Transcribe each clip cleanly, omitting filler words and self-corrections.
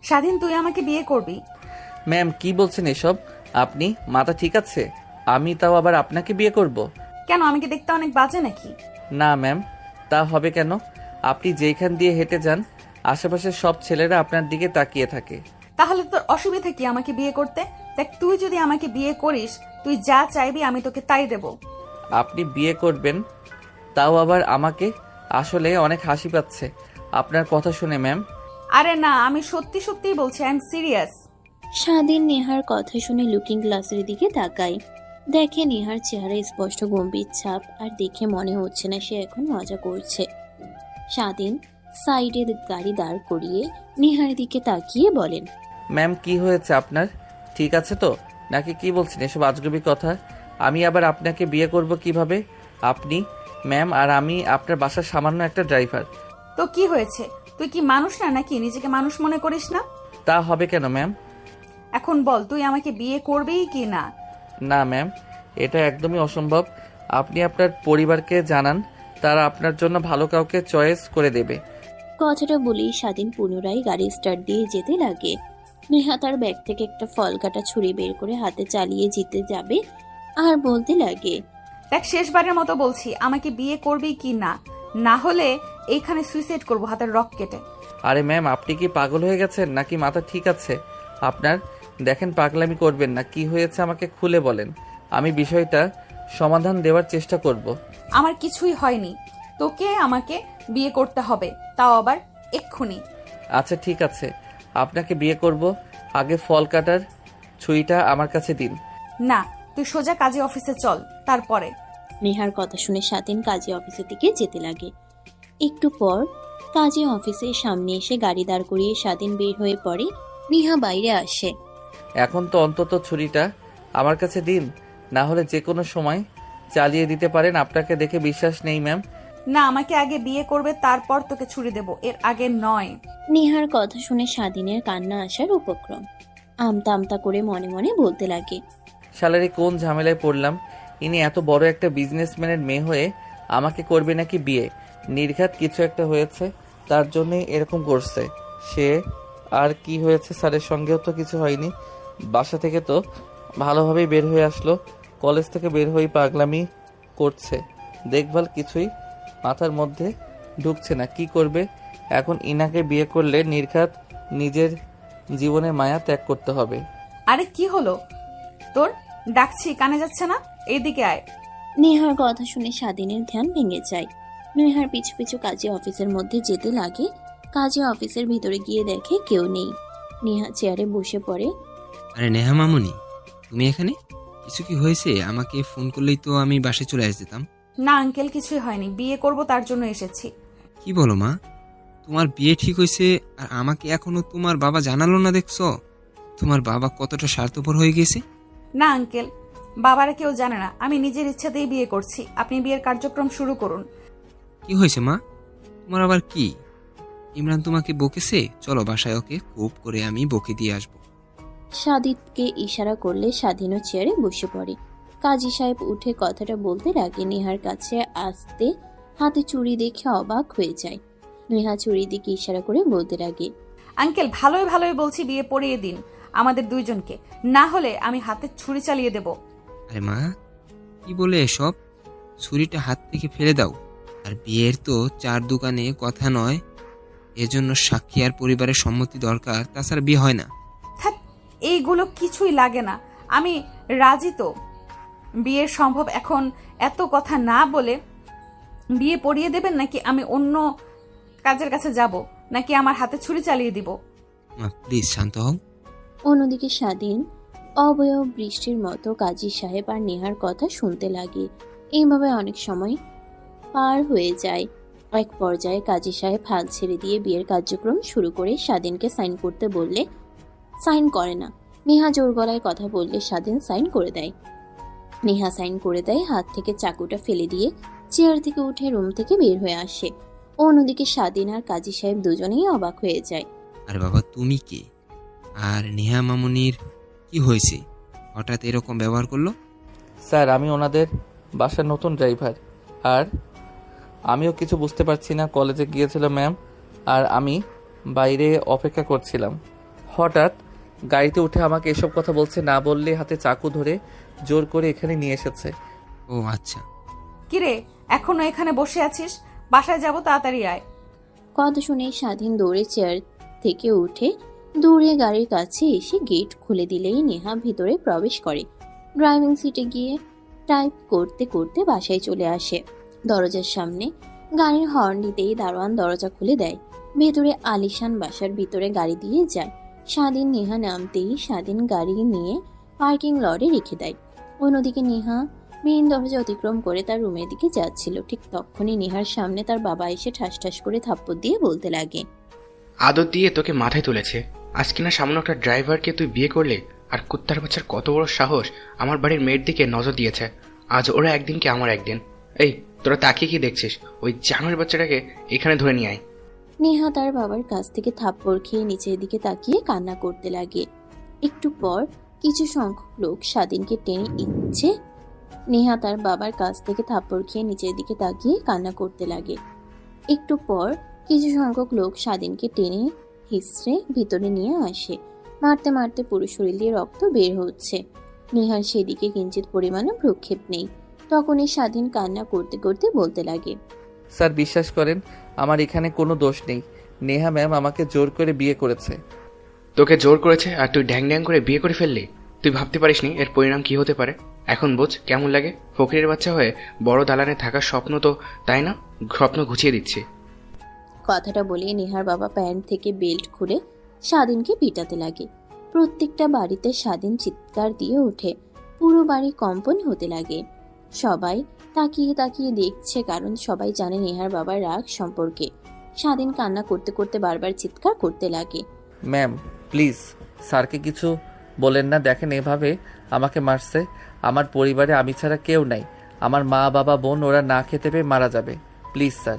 স্বাধীন, তুই আমাকে বিয়ে করবি? ম্যাম কি বলছেন এসব? আপনি মাথা ঠিক আছে? আমি তাও আবার আপনাকে বিয়ে করব? কেন, আমি কি দেখতে অনেক বাজে নাকি? না ম্যাম, তা হবে কেন? আপনি যেখান দিয়ে হেঁটে যান আশেপাশের সব ছেলেরা আপনার দিকে তাকিয়ে থাকে। তাহলে তোর অসুবিধা কি আমাকে বিয়ে করতে? দেখ, তুই যদি আমাকে বিয়ে করিস, তুই যা চাইবি আমি তোকে তাই দেব। আপনি বিয়ে করবেন তাও আবার আমাকে? আসলে অনেক হাসি পাচ্ছে আপনার কথা শুনে ম্যাম। আরে না, আমি সত্যি সত্যিই বলছি, আই এম সিরিয়াস। স্বাধীন নেহার কথা শুনে লুকিং গ্লাসের দিকে তাকায়। দেখে নেহার চেহারায় স্পষ্ট গম্ভীর ছাপ, আর দেখে মনে হচ্ছে না সে এখন মজা করছে। স্বাধীন সাইডে গাড়ি দাঁড় করিয়ে নেহার দিকে তাকিয়ে বলেন, ম্যাম কি হয়েছে আপনার? ঠিক আছে তো? নাকি কি বলছেন এসব আজগুবি কথা? আমি আবার আপনাকে বিয়ে করব কিভাবে? আপনি ম্যাম আর আমি আপনার বাসার সামান্য একটা ড্রাইভার। তো কি হয়েছে? তুই কি মানুষ না নাকি? নিজেকে মানুষ মনে করিস না? তা হবে কেন ম্যাম? এখন বল, তুই আমাকে বিয়ে করবি কি না? না ম্যাম, এটা একদমই অসম্ভব। আপনি আপনার পরিবারকে জানান, তারা আপনার জন্য ভালো কাউকে চয়েস করে দেবে। কথাটা বলেই স্বাধীন পুনরায় গাড়ি স্টার্ট দিয়ে যেতে লাগে। নেহা তার ব্যাগ থেকে একটা ফল কাটা ছুরি বের করে হাতে চালিয়ে যেতে যাবে আর বলতে লাগে, দেখ, শেষবারের মতো বলছি, আমাকে বিয়ে করবি কি না? না হলে এইখানে সুইসাইড করবো হাতের রক কেটে। আরে ম্যাম, আপনি কি পাগল হয়ে গেছেন নাকি মাথা ঠিক আছে আপনার? দেখেন, পাগলামি করবেন না। কি হয়েছে আমাকে খুলে বলেন, আমি বিষয়টা সমাধান দেওয়ার চেষ্টা করব। আমার কিছুই হয়নি, তোকে আমাকে বিয়ে করতে হবে, তাও আবার এক্ষুনি। আচ্ছা ঠিক আছে, আপনাকে বিয়ে করব। আগে ফল কাটার ছুরিটা আমার কাছে দিন। না, তুই সোজা কাজী অফিসে চল, তারপরে। নেহার কথা শুনে স্বাধীন কাজী অফিসের দিকে যেতে লাগে। একটু পর কাজী অফিসের সামনে এসে গাড়ি দাঁড় করিয়ে স্বাধীন বের হয়ে পড়ে। নেহা বাইরে আসে। এখন তো অন্তত ছুরিটা আমার কাছে দিন, না হলে যে কোনো সময় চালিয়ে দিতে পারেন। আপনাকে দেখে বিশ্বাস নেই ম্যাম। না, আমাকে আগে বিয়ে করবে, তারপর তোকে ছুরি দেব, এর আগে নয়। নেহার কথা শুনে স্বাধীনের কান্না আসার উপক্রম। আমতা আমতা করে মনে মনে বলতে লাগে, শালারে কোন ঝামেলায় পড়লাম। ইনি এত বড় একটা বিজনেসম্যানের মেয়ে হয়ে আমাকে করবে নাকি বিয়ে? নির্ঘাত কিছু একটা হয়েছে, তার জন্যই এরকম করছে সে। আর কি হয়েছে? স্যারের সঙ্গেও তো কিছু হয়নি। বাসা থেকে তো ভালোভাবেই বের হয়ে আসলো, কলেজ থেকে বের হয়ে পাগলামি করছে। দেখভাল কিছুই মাথার মধ্যে ঢুকছে না। কি করবে এখন? ইনাকে বিয়ে করলে নির্ঘাত নিজের জীবনের মায়া ত্যাগ করতে হবে। আরে কি হলো তোর? ডাকছি, কানে যাচ্ছে না? এইদিকে আয়। নেহার কথা শুনে স্বাধীনের ধ্যান ভেঙে যায়। নেহার পিছু পিছু কাজী অফিসের মধ্যে যেতে লাগে। কাজী অফিসের ভিতরে গিয়ে দেখে কেউ নেই। নেহা চেয়ারে বসে পড়ে। আরে নেহা মামুনি, তুমি এখানে? কিছু কি হয়েছে? আমাকে ফোন করলেই তো আমি বাসায় চলে যেতাম। না আঙ্কেল, কিছুই হয়নি, বিয়ে করব তার জন্য এসেছি। কি বলো মা? তোমার বিয়ে ঠিক হয়েছে আর আমাকে এখনো তোমার বাবা জানালো না? দেখছো তোমার বাবা কতটা স্বার্থপর হয়ে গেছে। না আঙ্কেল, বাবারা কেউ জানে না, আমি নিজের ইচ্ছাতেই বিয়ে করছি। আপনি বিয়ের কার্যক্রম শুরু করুন। কি হয়েছে মা? তোমার আবার কি? ইমরান তোমাকে বকেছে? চলো বাসায়, ওকে খুব করে আমি বকে দিয়ে আসবো। সাদিতকে ইশারা করলে স্বাধীনও চেয়ারে বসে পড়ে। কাজী সাহেব উঠে কথাটা বলতে লাগে নেহার কাছে আসতে হাতে চুড়ি দেখে অবাক হয়ে যায়। নেহা চুড়ির দিকে ইশারা করে বলতে লাগে, আঙ্কেল, ভালোই ভালোই বলছি, বিয়ে পড়িয়ে দিন আমাদের দুইজনকে, না হলে আমি হাতে ছুরি চালিয়ে দেব। আরে মা, কি বলে এসব? ছুরিটা হাত থেকে ফেলে দাও। আর বিয়ের তো চার দোকানে কথা নয়, এজন্য সাক্ষী আর পরিবারের সম্মতি দরকার, তাছাড়া বিয়ে হয় না। থাক, এইগুলো কিছুই লাগে না, আমি রাজি তো। বিয়ের সম্ভব এখন, এত কথা না বলে বিয়ে পড়িয়ে দেবেন, নাকি আমি অন্য কাজের কাছে যাব, নাকি আমার হাতে ছুরি চালিয়ে দিব? মা প্লিজ শান্ত হও। অন্যদিকে স্বাধীন অবয়ব বৃষ্টির মতো কাজী সাহেব আর নেহার কথা শুনতে লাগে। এইভাবে অনেক সময় পার হয়ে যায়। এক পর্যায়ে কাজী সাহেব হাল ছেড়ে দিয়ে বিয়ের কার্যক্রম শুরু করে স্বাধীনকে সাইন করতে বললে সাইন করে না। নেহা জোর গলায় কথা বললে স্বাধীন সাইন করে দেয়। নেহা সাইন করে দেয়, হাত থেকে চাকুটা ফেলে দিয়ে চেয়ার থেকে উঠে রুম থেকে বের হয়ে আসে। অন্যদিকে স্বাধীন আর কাজী সাহেব দুজনেই অবাক হয়ে যায়। আরে বাবা, তুমি কে? আর নেহা মামুনির কি হয়েছে? হঠাৎ এরকম ব্যবহার করলো? স্যার, আমি ওনাদের বাসার নতুন ড্রাইভার, আর আমিও কিছু বুঝতে পারছি না। কলেজে গিয়েছিল ম্যাম, আর আমি বাইরে অপেক্ষা করছিলাম। হঠাৎ গাড়িতে উঠে আমাকে এসব কথা বলছে, না বললে হাতে চাকু ধরে জোর করে এখানে নিয়ে এসেছে। ও আচ্ছা। কিরে, এখনো এখানে বসে আছিস? বাসায় যাব, তাড়াতাড়ি আয়। কথা শুনে স্বাধীন দৌড়ে চেয়ার থেকে উঠে দৌড়ে গাড়ির কাছে এসে গেট খুলে দিলেই নেহা ভিতরে প্রবেশ করে। ড্রাইভিং সিটে গিয়ে টাইপ করতে করতে বাসায় চলে আসে। দরজার সামনে গাড়ির হর্ন দিতেই দারোয়ান দরজা খুলে দেয়। ভেতরে আলিশান বাসার ভিতরে গাড়ি দিয়ে যায়। স্বাধীন নেহা নামতেই স্বাধীন গাড়ি নিয়ে পার্কিং লটে রেখে দেয়। অন্যদিকে নেহা মেইন দরজা অতিক্রম করে তার রুমের দিকে যাচ্ছিল। ঠিক তখনই নেহার সামনে তার বাবা এসে ঠাস ঠাস করে থাপ্পড় দিয়ে বলতে লাগে, আদর দিয়ে তোকে মাথায় তুলেছে, আজ কিনা সামান্য একটা ড্রাইভারকে তুই বিয়ে করলে, আর কুত্তার বাচ্চার কত বড় সাহস আমার বাড়ির মেয়ের দিকে নজর দিয়েছে। আজ ওরা একদিন কি আমার একদিন। এই তোরা তাকিয়ে কি দেখছিস? ওই জানোয়ার বাচ্চাটাকে এখানে ধরে নিয়ে আয়। নেহা তার বাবার কাছ থেকে থাপ্পড় খেয়ে নিচের দিকে তাকিয়ে কান্না করতে লাগে। একটু পর কিছু সংখ্যক লোক স্বাধীনকে টেনে ইচ্ছে নেহা তার বাবার কাছ থেকে থাপ্পড় খেয়ে নিচের দিকে তাকিয়ে কান্না করতে লাগে। একটু পর কিছু সংখ্যক লোক স্বাধীনকে টেনে হিসড়ে ভিতরে নিয়ে আসে। মারতে মারতে পুরো শরীর দিয়ে রক্ত বের হচ্ছে। নেহার সেদিকে কিঞ্চিত পরিমাণে ভ্রুক্ষেপ নেই। তখনই স্বাধীন কান্না করতে করতে বলতে লাগে, স্যার বিশ্বাস করেন, আমার এখানে কোনো দোষ নেই। নেহা ম্যাম আমাকে জোর করে বিয়ে করেছে। তোকে জোর করেছে আর তুই ঢ্যাং ঢ্যাং করে বিয়ে করে ফেললি? তুই ভাবতে পারিসনি এর পরিণাম কি হতে পারে? এখন বোঝ কেমন লাগে ফকিরের বাচ্চা হয়ে বড় দালানে থাকার স্বপ্ন, তো তাই না? স্বপ্ন ঘুচিয়ে দিচ্ছি। কথাটা বলে নেহার বাবা প্যান্ট থেকে বেল্ট খুলে স্বাধীনকে পিটাতে লাগে। প্রত্যেকটা বাড়িতে স্বাধীন চিৎকার দিয়ে ওঠে। পুরো বাড়ি কম্পন হতে লাগে। সবাই তাকিয়ে তাকিয়ে দেখছে, কারণ সবাই জানে নেহার বাবার রাগ সম্পর্কে। স্বাধীন কান্না করতে করতে বারবার চিৎকার করতে লাগে, ম্যাম প্লিজ স্যারকে কিছু বলেন না। দেখেন এভাবে আমাকে মারছে। আমার পরিবারে আমি ছাড়া কেউ নাই। আমার মা বাবা বোন ওরা না খেতে পেয়ে মারা যাবে। প্লিজ স্যার,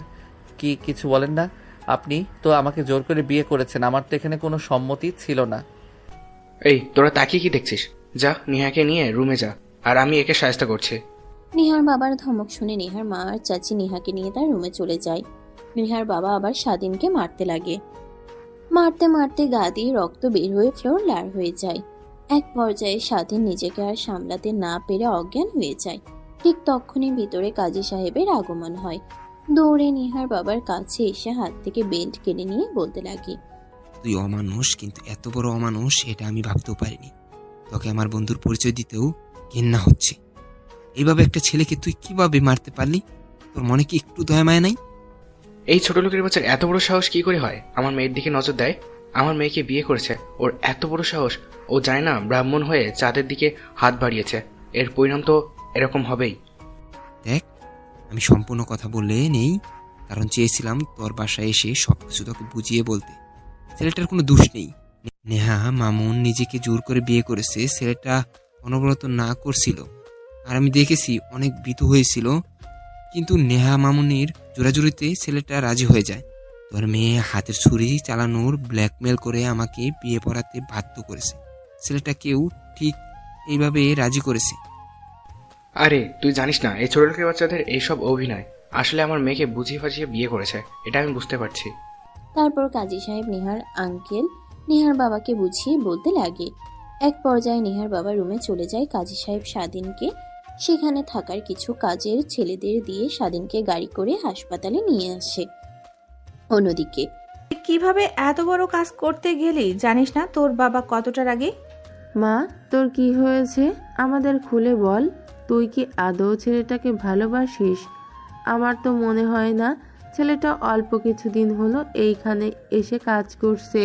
কি কিছু বলেন না? আপনি তো আমাকে জোর করে বিয়ে করেছেন, আমার তো এখানে কোনো সম্মতি ছিল না। এই তোরা তাকিয়ে কি দেখছিস? যা নেহাকে নিয়ে রুমে যা, আর আমি একে সাহায্য করছি। নেহার বাবার ধমক শুনে নেহার মা আর চাচি নেহাকে নিয়ে তার রুমে চলে যায়। নেহার বাবা আবার স্বাধীনকে মারতে লাগে। মারতে মারতে গা দিয়ে রক্ত বের হয়ে ফ্লোর লাল হয়ে যায়। এক পর্যায়ে স্বাধীন নিজেকে আর সামলাতে না পেরে অজ্ঞান হয়ে যায়। ঠিক তখনই ভিতরে কাজী সাহেবের আগমন হয়। দৌড়ে নেহার বাবার কাছে এসে হাত থেকে বেল্ট কেড়ে নিয়ে বলতে লাগে, তুই অমানুষ, কিন্তু এত বড় অমানুষ এটা আমি ভাবতেও পারিনি। তোকে আমার বন্ধুর পরিচয় দিতেও ঘেন্না হচ্ছে। এইভাবে একটা ছেলেকে তুই কিভাবে মারতে পারলি? তোর মনে কি একটু দয়া মায়া নাই? এই ছোট লোকের বাচ্চার এত বড় সাহস কি করে হয় আমার মেয়ের দিকে নজর দেয়? আমার মেয়েকে বিয়ে করেছে, ওর এত বড় সাহস। ও যায় না ব্রাহ্মণ হয়ে চাঁদের দিকে হাত বাড়িয়েছে, এর পরিণাম তো এরকম হবেই। দেখ, আমি সম্পূর্ণ কথা বললে নেই, কারণ চেয়েছিলাম তোর বাসায় এসে সবকিছু তোকে বুঝিয়ে বলতে। ছেলেটার কোনো দোষ নেই। নেহা মামুন নিজেকে জোর করে বিয়ে করেছে। ছেলেটা অনবরত না করছিল, আর আমি দেখেছি অনেক ভীতু হয়েছিল, কিন্তু নেহা মামুনির জোরাজুরিতে ছেলেটা রাজি হয়ে যায়। তোর মেয়ে হাতের ছুরি চালানোর ব্ল্যাকমেল করে আমাকে বিয়ে পড়াতে বাধ্য করেছে। ছেলেটাকেও ঠিক এইভাবে রাজি করেছে। আরে তুই জানিস না এই ছোট লোকের বাচ্চাদের এইসব অভিনয়। আসলে আমার মেয়েকে বুঝিয়ে ফাজিয়ে বিয়ে করেছে, এটা আমি বুঝতে পারছি। তারপর কাজী সাহেব নেহার আঙ্কেল নেহার বাবাকে বুঝিয়ে বলতে লাগে। এক পর্যায়ে নেহার বাবা রুমে চলে যায়। কাজী সাহেব স্বাধীনকে সেখানে থাকার কিছু কাজের ছেলেদের দিয়ে স্বাধীনকে গাড়ি করে হাসপাতালে নিয়ে আসে। অন্যদিকে কিভাবে এত বড় কাজ করতে গেলি? জানিস না তোর বাবা কতটা রাগী? মা, তোর কি হয়েছে আমাদের খুলে বল। তুই কি আদৌ ছেলেটাকে ভালোবাসিস? আমার তো মনে হয় না। ছেলেটা অল্প কিছুদিন হলো এইখানে এসে কাজ করছে।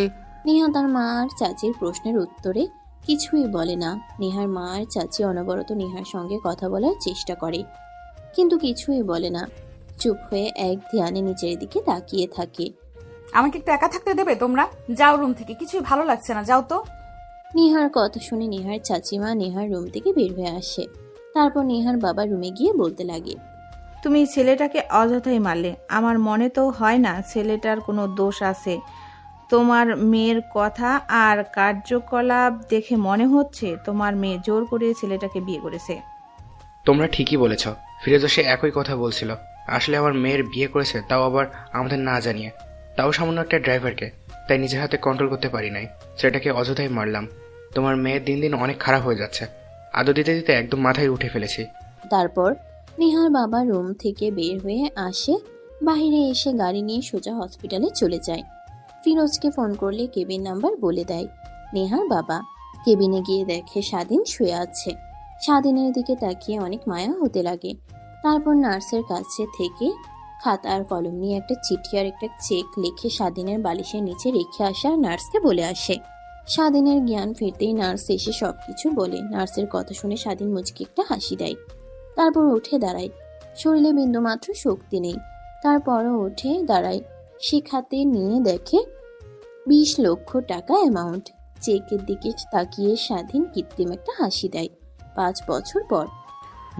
নেহা তার মা আর চাচির প্রশ্নের উত্তরে কিছুই বলে না। নেহার মা আর চাচি অনবরত নেহার সঙ্গে কথা বলার চেষ্টা করে, কিন্তু কিছুই বলে না। চুপ হয়ে এক ধ্যানে নিচের দিকে তাকিয়ে থাকে। আমাকে একটু একা থাকতে দেবে তোমরা? যাও রুম থেকে, কিছুই ভালো লাগছে না, যাও তো। নেহার কথা শুনে নেহার চাচিমা নেহার রুম থেকে বের হয়ে আসে। তারপর নেহার বাবা রুমে গিয়ে বলতে লাগে, তুমি ছেলেটাকে অযথাই মারলে। আমার মনে তো হয় না ছেলেটার কোনো দোষ আছে। তোমার মেয়ের কথা আর কার্যকলাপ দেখে মনে হচ্ছে তোমার মেয়ে জোর করে ছেলেটাকে বিয়ে করেছে। তোমরা ঠিকই বলেছ। ফিরোজা সে একই কথা বলছিল। আসলে আমার মেয়ের বিয়ে করেছে, তাও আবার আমাদের না জানিয়ে, তাও সামান্য একটা ড্রাইভারকে। তাই নিজের হাতে কন্ট্রোল করতে পারি নাই, সেটাকে অযথাই মারলাম। তোমার মেয়ে দিন দিন অনেক খারাপ হয়ে যাচ্ছে, আদর দিতে দিতে একদম মাথায় উঠে ফেলেছি। তারপর নেহার বাবা রুম থেকে বের হয়ে আসে, বাইরে এসে গাড়ি নিয়ে সোজা হসপিটালে চলে যায়। ফিরোজকে ফোন করলে কেবিন নাম্বার বলে দেয় নেহার বাবা। কেবিনে গিয়ে দেখে স্বাধীন শুয়ে আছে। স্বাধীনের দিকে তাকিয়ে অনেক মায়া হতে লাগে। তারপর নার্সের কাছে থেকে খাতা আর কলম নিয়ে একটা চিঠি আর একটা চেক লিখে স্বাধীনের বালিশের নিচে রেখে আসে আর নার্সকে বলে আসে। স্বাধীনের জ্ঞান ফিরতেই নার্স এসে সবকিছু বলে। নার্সের কথা শুনে স্বাধীন মুচকি একটা হাসি দেয়। তারপর উঠে দাঁড়ায়। শরীরে বিন্দুমাত্র শক্তি নেই, তারপরও উঠে দাঁড়ায়। সে খাতে নিয়ে দেখে 20 লক্ষ টাকা অ্যামাউন্ট। চেকের দিকে তাকিয়ে স্বাধীন কৃত্রিম একটা হাসি দেয়। 5 বছর পর।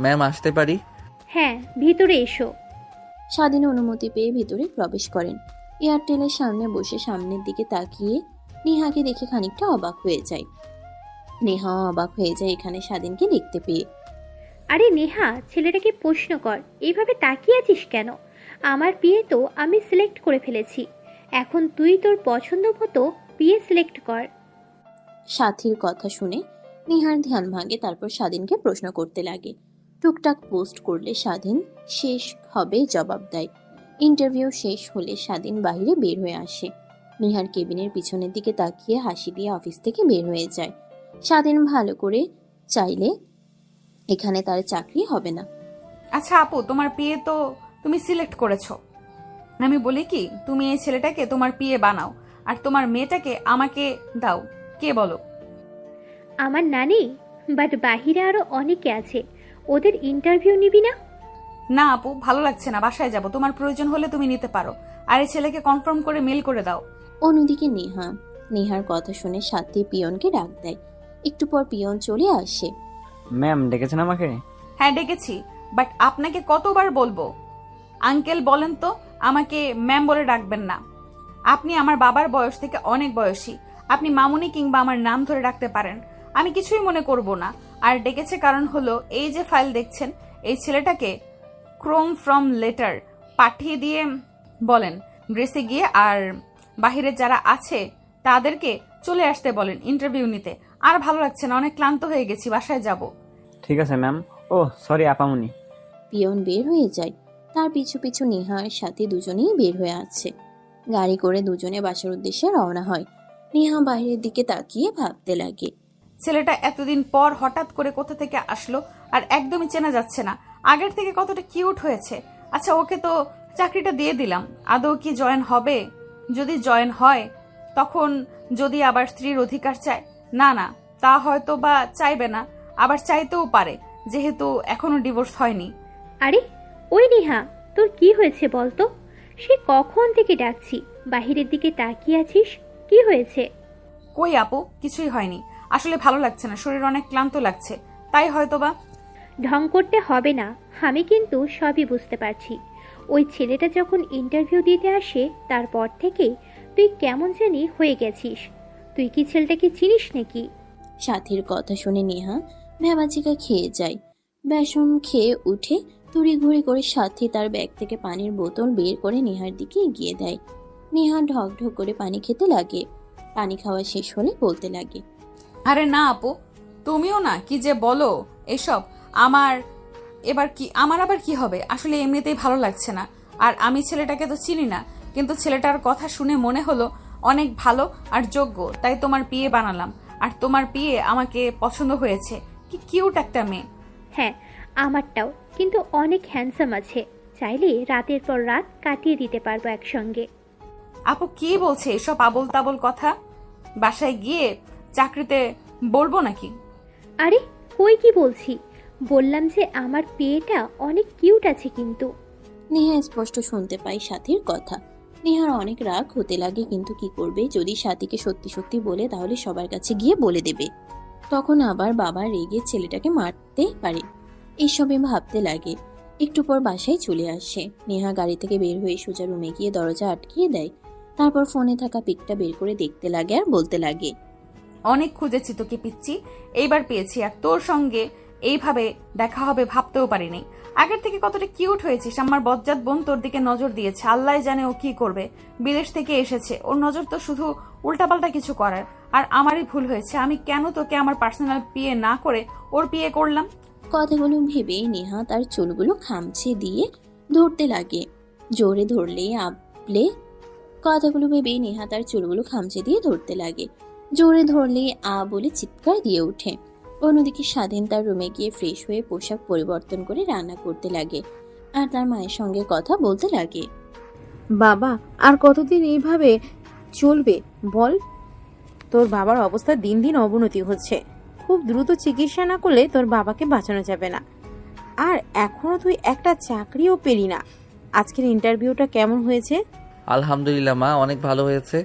ম্যাম আসতে পারি? হ্যাঁ, ভিতরে এসো। স্বাধীন অনুমতি পেয়ে ভিতরে প্রবেশ করেন। এয়ারটেলের সামনে বসে সামনের দিকে তাকিয়ে নেহাকে দেখে খানিকটা অবাক হয়ে যায়। নেহাও অবাক হয়ে যায় এখানে স্বাধীনকে দেখতে পেয়ে। আরে নেহা, ছেলেটাকে প্রশ্ন কর, এইভাবে তাকিয়ে আছিস কেন? আমার বিয়ে তো আমি সিলেক্ট করে ফেলেছি, এখন তুই তোর পছন্দ মতো বিয়ে সিলেক্ট কর। সাথীর কথা শুনে নেহার ধ্যান ভাঙে। তারপর স্বাধীনকে প্রশ্ন করতে লাগে। টুকটাক পোস্ট করলে স্বাধীন শেষ হবে জবাব দেয়। ইন্টারভিউ শেষ হলে স্বাধীন বাইরে বের হয়ে আসে। নেহার কেবিনের পিছনের দিকে তাকিয়ে হাসি দিয়ে অফিস থেকে বের হয়ে যায়। স্বাধীন ভালো করে চাইলে এখানে তার চাকরি হবে না। আচ্ছা আপু, তোমার পিএ তো তুমি সিলেক্ট করেছো, আমি বলি কি তুমি এই ছেলেটাকে তোমার পিএ বানাও আর তোমার মেয়েটাকে আমাকে দাও। কে বলো? আমার নানি, বাট বাহিরে আরো অনেকে আছে, ওদের ইন্টারভিউ নিবি না? না আপু, ভালো লাগছে না, বাসায় যাব, তোমার প্রয়োজন হলে তুমি নিতে পারো, আর এই ছেলেকে কনফার্ম করে মেল করে দাও। অন্যদিকে নেহার কথা শুনে সাথী পিয়নকে ডাক দেয়। একটু পর পিয়ন চলে আসে। ম্যাম ডেকেছেন আমাকে? হ্যাঁ ডেকেছি, বাট আপনাকে কতবার বলবো? আঙ্কেল বলেন তো, আমাকে ম্যাম বলে ডাকবেন না। আপনি আমার বাবার বয়স থেকে অনেক বয়সী, আপনি মামুনি কিংবা আমার নাম ধরে ডাকতে পারেন, আমি কিছুই মনে করব না। আর ডেকেছে কারণ হলো এই যে ফাইল দেখছেন, এই ছেলেটাকে ক্রোম ফ্রম লেটার পাঠিয়ে দিয়ে বলেন গ্রেসে গিয়ে আর বাহিরে যারা আছে তাদেরকে চলে আসতে বলেন ইন্টারভিউ নিতে। আর ভালো লাগছে না, অনেক ক্লান্ত হয়ে গেছি, বাসায় যাব। ঠিক আছে ম্যাম। ও সরি আপামনি। পিয়ন বের হয়ে যায়। তার পিছু পিছু নেহার সাথে দুজনেই বের হয়ে আছে। গাড়ি করে দুজনে বাসার উদ্দেশ্যে রওনা হয়। নেহা বাইরের দিকে তাকিয়ে ভাবতে লাগে। ছেলেটা এতদিন পর হঠাৎ করে কোথা থেকে আসলো আর একদমই চেনা যাচ্ছে না, আগের থেকে কতটা কিউট হয়েছে। আচ্ছা ওকে তো চাকরিটা দিয়ে দিলাম, আদৌ কি জয়েন হবে? যদি জয়েন হয় তখন যদি আবার স্ত্রীর অধিকার চায়, না না তা হয়তো বা চাইবে না, আবার চাইতেও পারে যেহেতু এখনো ডিভোর্স হয়নি। আরে ওই নেহা, তোর কি হয়েছে বলতো? সে কখন থেকে ডাকছি, বাহিরের দিকে তাকিয়ে আছিস, কি হয়েছে? কই আপু, কিছুই হয়নি, আসলে ভালো লাগছে না, শরীর অনেক ক্লান্ত লাগছে, তাই হয়তোবা। ঢং করতে হবে না, আমি কিন্তু সবই বুঝতে পারছি। ওই ছেলেটা যখন ইন্টারভিউ দিতে আসে তারপর থেকেই তুই কেমন জানি হয়ে গেছিস। তুই কি ছেলেটাকে চিনিস নাকি? সাথীর কথা শুনে নেহা ভ্যাবাচিকা খেয়ে যায়। বেসন খেয়ে উঠে তড়িঘড়ি করে সাথী তার ব্যাগ থেকে পানির বোতল বের করে নেহার দিকে এগিয়ে দেয়। নেহা ঢক ঢক করে পানি খেতে লাগে। পানি খাওয়া শেষ হলে বলতে লাগে, আরে না আপু, তুমিও না কি যে বলো এসব। আমার আবার কি হবে? আসলে এমনিতেই ভালো লাগছে না, আর আমি ছেলেটাকে তো চিনি না, কিন্তু ছেলেটার কথা শুনে মনে হলো অনেক ভালো আর যোগ্য, তাই তোমার পিএ বানালাম। আর তোমার পিএ আমাকে পছন্দ হয়েছে, কি কিউট একটা মেয়ে। হ্যাঁ আমারটাও, কিন্তু অনেক হ্যান্ডসাম আছে, চাইলে রাতের পর রাত কাটিয়ে দিতে পারবো একসঙ্গে। আপু কি বলছে এসব আবোল তাবোল কথা? বাসায় গিয়ে চাকরিতে বলবো নাকি? আরে কই কি বলছি, বললাম যে আমার বিয়েটা অনেক কিউট আছে কিন্তু। নেহা স্পষ্ট শুনতে পায় সাথীর কথা। নেহার অনেক রাগ হতে লাগে, কিন্তু কি করবে, যদি সাথীকে সত্যি সত্যি বলে তাহলে সবার কাছে গিয়ে বলে দেবে, তখন আবার বাবা রেগে ছেলেটাকে মারতে পারে। এসবে ভাবতে লাগে। একটু পর বাসায় চলে আসে। নেহা গাড়ি থেকে বের হয়ে সোজা রুমে গিয়ে দরজা আটকিয়ে দেয়। তারপর ফোনে থাকা পিকটা বের করে দেখতে লাগে আর বলতে লাগে, অনেক খুঁজেছি তোকে পিচ্ছি, এইবার পেয়েছি, আর তোর সঙ্গে এইভাবে দেখা হবে ভাবতেও পারিনি। আগের থেকে কতটা কিউট হয়েছিস। আমার বজ্জাত বোন তোর দিকে নজর দিয়েছে, আল্লাহ জানে ও কি করবে। বিদেশ থেকে এসেছে, ওর নজর তো শুধু উল্টাপাল্টা কিছু করার। আর আমারই ভুল হয়েছে, আমি কেন তোকে আমার পার্সোনাল বিয়ে না করে ওর বিয়ে করলাম। কথাগুলো ভেবে নেহা তার চুলগুলো খামচে দিয়ে ধরতে লাগে। জোরে ধরলে আপলে কথাগুলো ভেবে নেহা তার চুলগুলো খামচে দিয়ে ধরতে লাগে। জোরে ধরলে বলে চিৎকার দিয়ে ওঠে। অন্যদিকে স্বাধীন তার রুমে গিয়ে ফ্রেশ হয়ে পোশাক পরিবর্তন করে রান্না করতে লাগে আর তার মায়ের সঙ্গে কথা বলতে লাগে। বাবা, আর কতদিন এইভাবে চলবে বল? তোর বাবার অবস্থা দিন দিন অবনতি হচ্ছে। খুব দ্রুত চিকিৎসা না করলে তোর বাবাকে বাঁচানো যাবে না। আর এখনো তুই একটা চাকরিও পেলি না। আজকের ইন্টারভিউটা কেমন হয়েছে? আলহামদুলিল্লাহ মা, অনেক ভালো হয়েছে,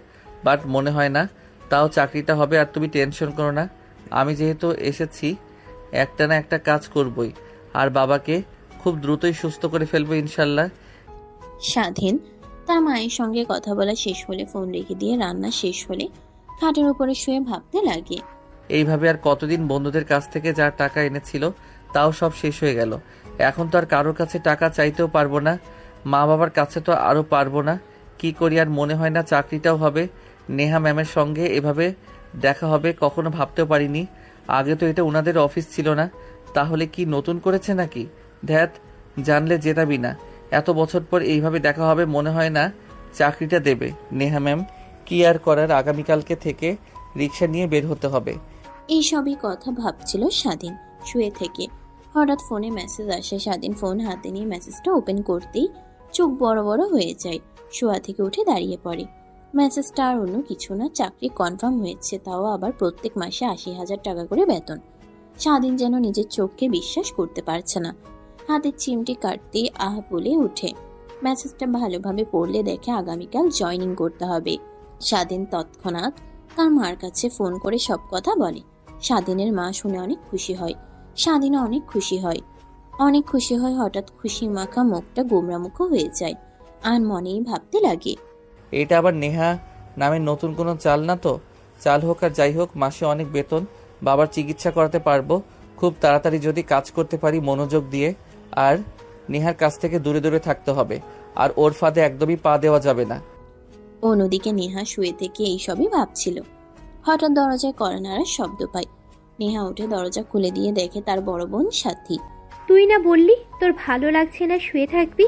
বাট মনে হয় না তাও চাকরিটা হবে। আর তুমি টেনশন করো না, আমি যেহেতু এসেছি একটা না একটা কাজ করবই, আর বাবাকে খুব দ্রুতই সুস্থ করে ফেলবো ইনশাল্লাহ। স্বাধীন তার মায়ের সঙ্গে কথা বলা শেষ হলে ফোন রেখে দিয়ে রান্না শেষ হলে খাটের উপরে শুয়ে ভাবতে লাগে। এইভাবে আর কতদিন বন্ধুদের কাছ থেকে যা টাকা এনেছিল তাও সব শেষ হয়ে গেল। এখন তো আর কারোর কাছে টাকা চাইতেও পারবো না, মা বাবার কাছে তো আরও পারবো না। কি করি আর মনে হয় না চাকরিটাও হবে। নেহা ম্যামের সঙ্গে এভাবে দেখা হবে কখনো ভাবতেও পারিনি। আগে তো এটা ওনাদের অফিস ছিল না, তাহলে কি নতুন করেছে নাকি? ধ্যাত, জানলে যেতাবি না। এত বছর পর এইভাবে দেখা হবে, মনে হয় না চাকরিটা দেবে নেহা ম্যাম। কি আর করার, আগামীকালকে থেকে রিক্সা নিয়ে বের হতে হবে। এইসবই কথা ভাবছিল স্বাধীন শুয়ে থেকে। হঠাৎ ফোনে মেসেজ আসে। স্বাধীন ফোন হাতে নিয়ে মেসেজটা ওপেন করতেই চোখ বড় বড় হয়ে যায়। শোয়া থেকে উঠে দাঁড়িয়ে পড়ে। মেসেজটা আর অন্য কিছু না, চাকরি কনফার্ম হয়েছে, তাও আবার প্রত্যেক মাসে ৮০,০০০ টাকা করে বেতন। স্বাধীন যেন নিজের চোখকে বিশ্বাস করতে পারছে না। হাতের চিমটি কাটতেই বলে উঠে। মেসেজটা ভালোভাবে পড়লে দেখে আগামীকাল জয়েনিং করতে হবে। স্বাধীন তৎক্ষণাৎ তার মার কাছে ফোন করে সব কথা বলে। স্বাধীনের মা শুনে অনেক খুশি হয়। স্বাধীনও অনেক খুশি হয়। অনেক খুশি হয়। হঠাৎ খুশি মাখা মুখটা গোমরামুখো হয়ে যায় আর মনেই ভাবতে লাগে, এটা আবার নেহা নামের নতুন কোনো চাল না তো? চাল হোক আর যাই হোক, মাসে অনেক বেতন, বাবার চিকিৎসা করাতে পারবো খুব তাড়াতাড়ি যদি কাজ করতে পারি মনোযোগ দিয়ে। আর নেহার কাছ থেকে দূরে দূরে থাকতে হবে, আর ওর ফাঁদে একদমই পা দেওয়া যাবে না। অন্যদিকে নেহা শুয়ে থেকে এইসবই ভাবছিল। হঠাৎ দরজায় কড়া নাড়ার শব্দ পায়। নেহা উঠে দরজা খুলে দিয়ে দেখে তার বড় বোন সাথী। তুই না বললি তোর ভালো লাগছে না, শুয়ে থাকবি?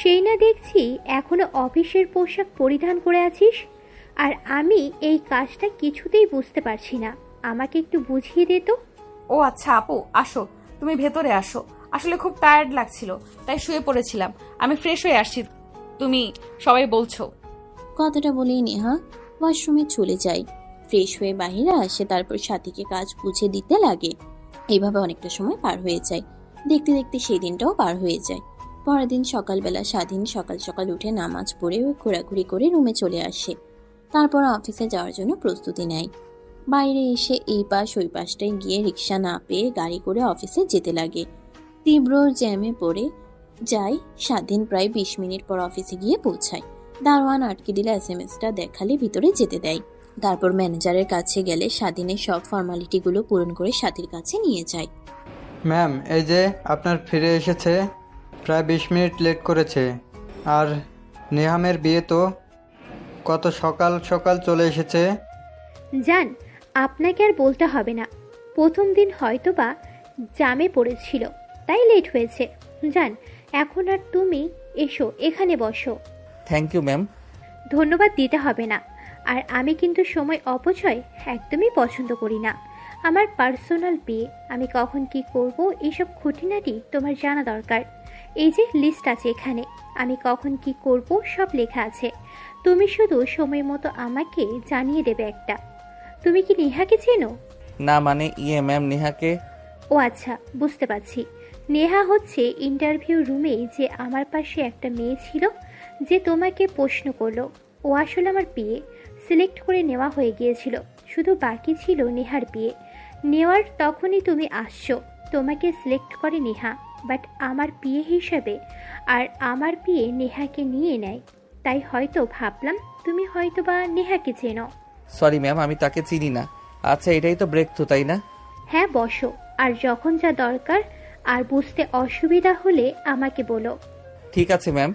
সেই না দেখছি এখনো অফিসের পোশাক পরিধান করে আছিস। আর আমি এই কাজটা কিছুতেই বুঝতে পারছি না, আমাকে একটু বুঝিয়ে দে তো। ও আচ্ছা আপু, আসো, তুমি ভেতরে আসো। আসলে খুব টায়ার্ড লাগছিল, তাই শুয়ে পড়েছিলাম। আমি ফ্রেশ হয়ে আসছি, তুমি সবাই বলছো। কথাটা বলেই নেহা ওয়াশরুমে চলে যায়। ফ্রেশ হয়ে বাহিরে আসে, তারপর সাথীকে কাজ বুঝে দিতে লাগে। এইভাবে অনেকটা সময় পার হয়ে যায়। দেখতে দেখতে সেই দিনটাও পার হয়ে যায়। পরের দিন সকালবেলা স্বাধীন সকাল সকাল উঠে নামাজ পড়ে ঘোরাঘুরি করে রুমে চলে আসে। তারপর অফিসে যাওয়ার জন্য প্রস্তুতি নেয়। বাইরে এসে এই পাশ ওই পাশটায় গিয়ে রিক্সা না পেয়ে গাড়ি করে অফিসে যেতে লাগে। তীব্র জ্যামে পড়ে যায় স্বাধীন। প্রায় ২০ মিনিট পর অফিসে গিয়ে পৌঁছায়। দারোয়ান আটকে দিলে SMS-টা দেখালে ভিতরে যেতে দেয়। তারপর ম্যানেজারের কাছে গেলে স্বাধীনের সব ফর্মালিটিগুলো পূরণ করে সাথীর কাছে নিয়ে যায়। ম্যাম, এই যে আপনার ফিরে এসেছে, প্রায় ২০ মিনিট লেট করেছে। আর নেহামের বিয়ে তো কত সকাল সকাল চলে এসেছে। জান, আপনাকে আর বলতে হবে না, প্রথম দিন হয়তো বা জামে পড়েছিল তাই লেট হয়েছে। জান, এখন আর তুমি এসো, এখানে বসো। Thank you ma'am. ধন্যবাদ দিতে হবে না। আর আমি কিন্তু সময় অপচয় একদমই পছন্দ করি না। আমার পার্সোনাল বিয়ে, আমি কখন কি করব এইসব খুঁটিনাটি তোমার জানা দরকার। এই যে লিস্ট আছে এখানে, আমি কখন কি করব সব লেখা আছে। তুমি শুধু সময় মতো আমাকে জানিয়ে দেবে একটা। তুমি কি নেহাকে চেনো? না মানে ম্যাম, নেহাকে? ও আচ্ছা, বুঝতে পারছি। নেহা হচ্ছে ইন্টারভিউ রুমে যে আমার পাশে একটা মেয়ে ছিল যে তোমাকে প্রশ্ন করলো। ও আসলে আমার বিয়ে সিলেক্ট করে নেওয়া হয়ে গিয়েছিল, শুধু বাকি ছিল নেহার বিয়ে নেওয়ার। তখনই তুমি আসছো। তোমাকে সিলেক্ট করে নেহা, বাট আমার বিয়ে হিসাবে। আর আমার বিয়ে নেহাকে নিয়ে নেয়, তাই হয়তো ভাবলাম তুমি হয়তো বা নেহাকে চেনো। সরি ম্যাম, আমি তাকে চিনি না। আচ্ছা, এটাই তো ব্রেক থ্রু, তাই না? হ্যাঁ বসো, আর যখন যা দরকার আর বুঝতে অসুবিধা হলে আমাকে বলো। ঠিক আছে ম্যাম।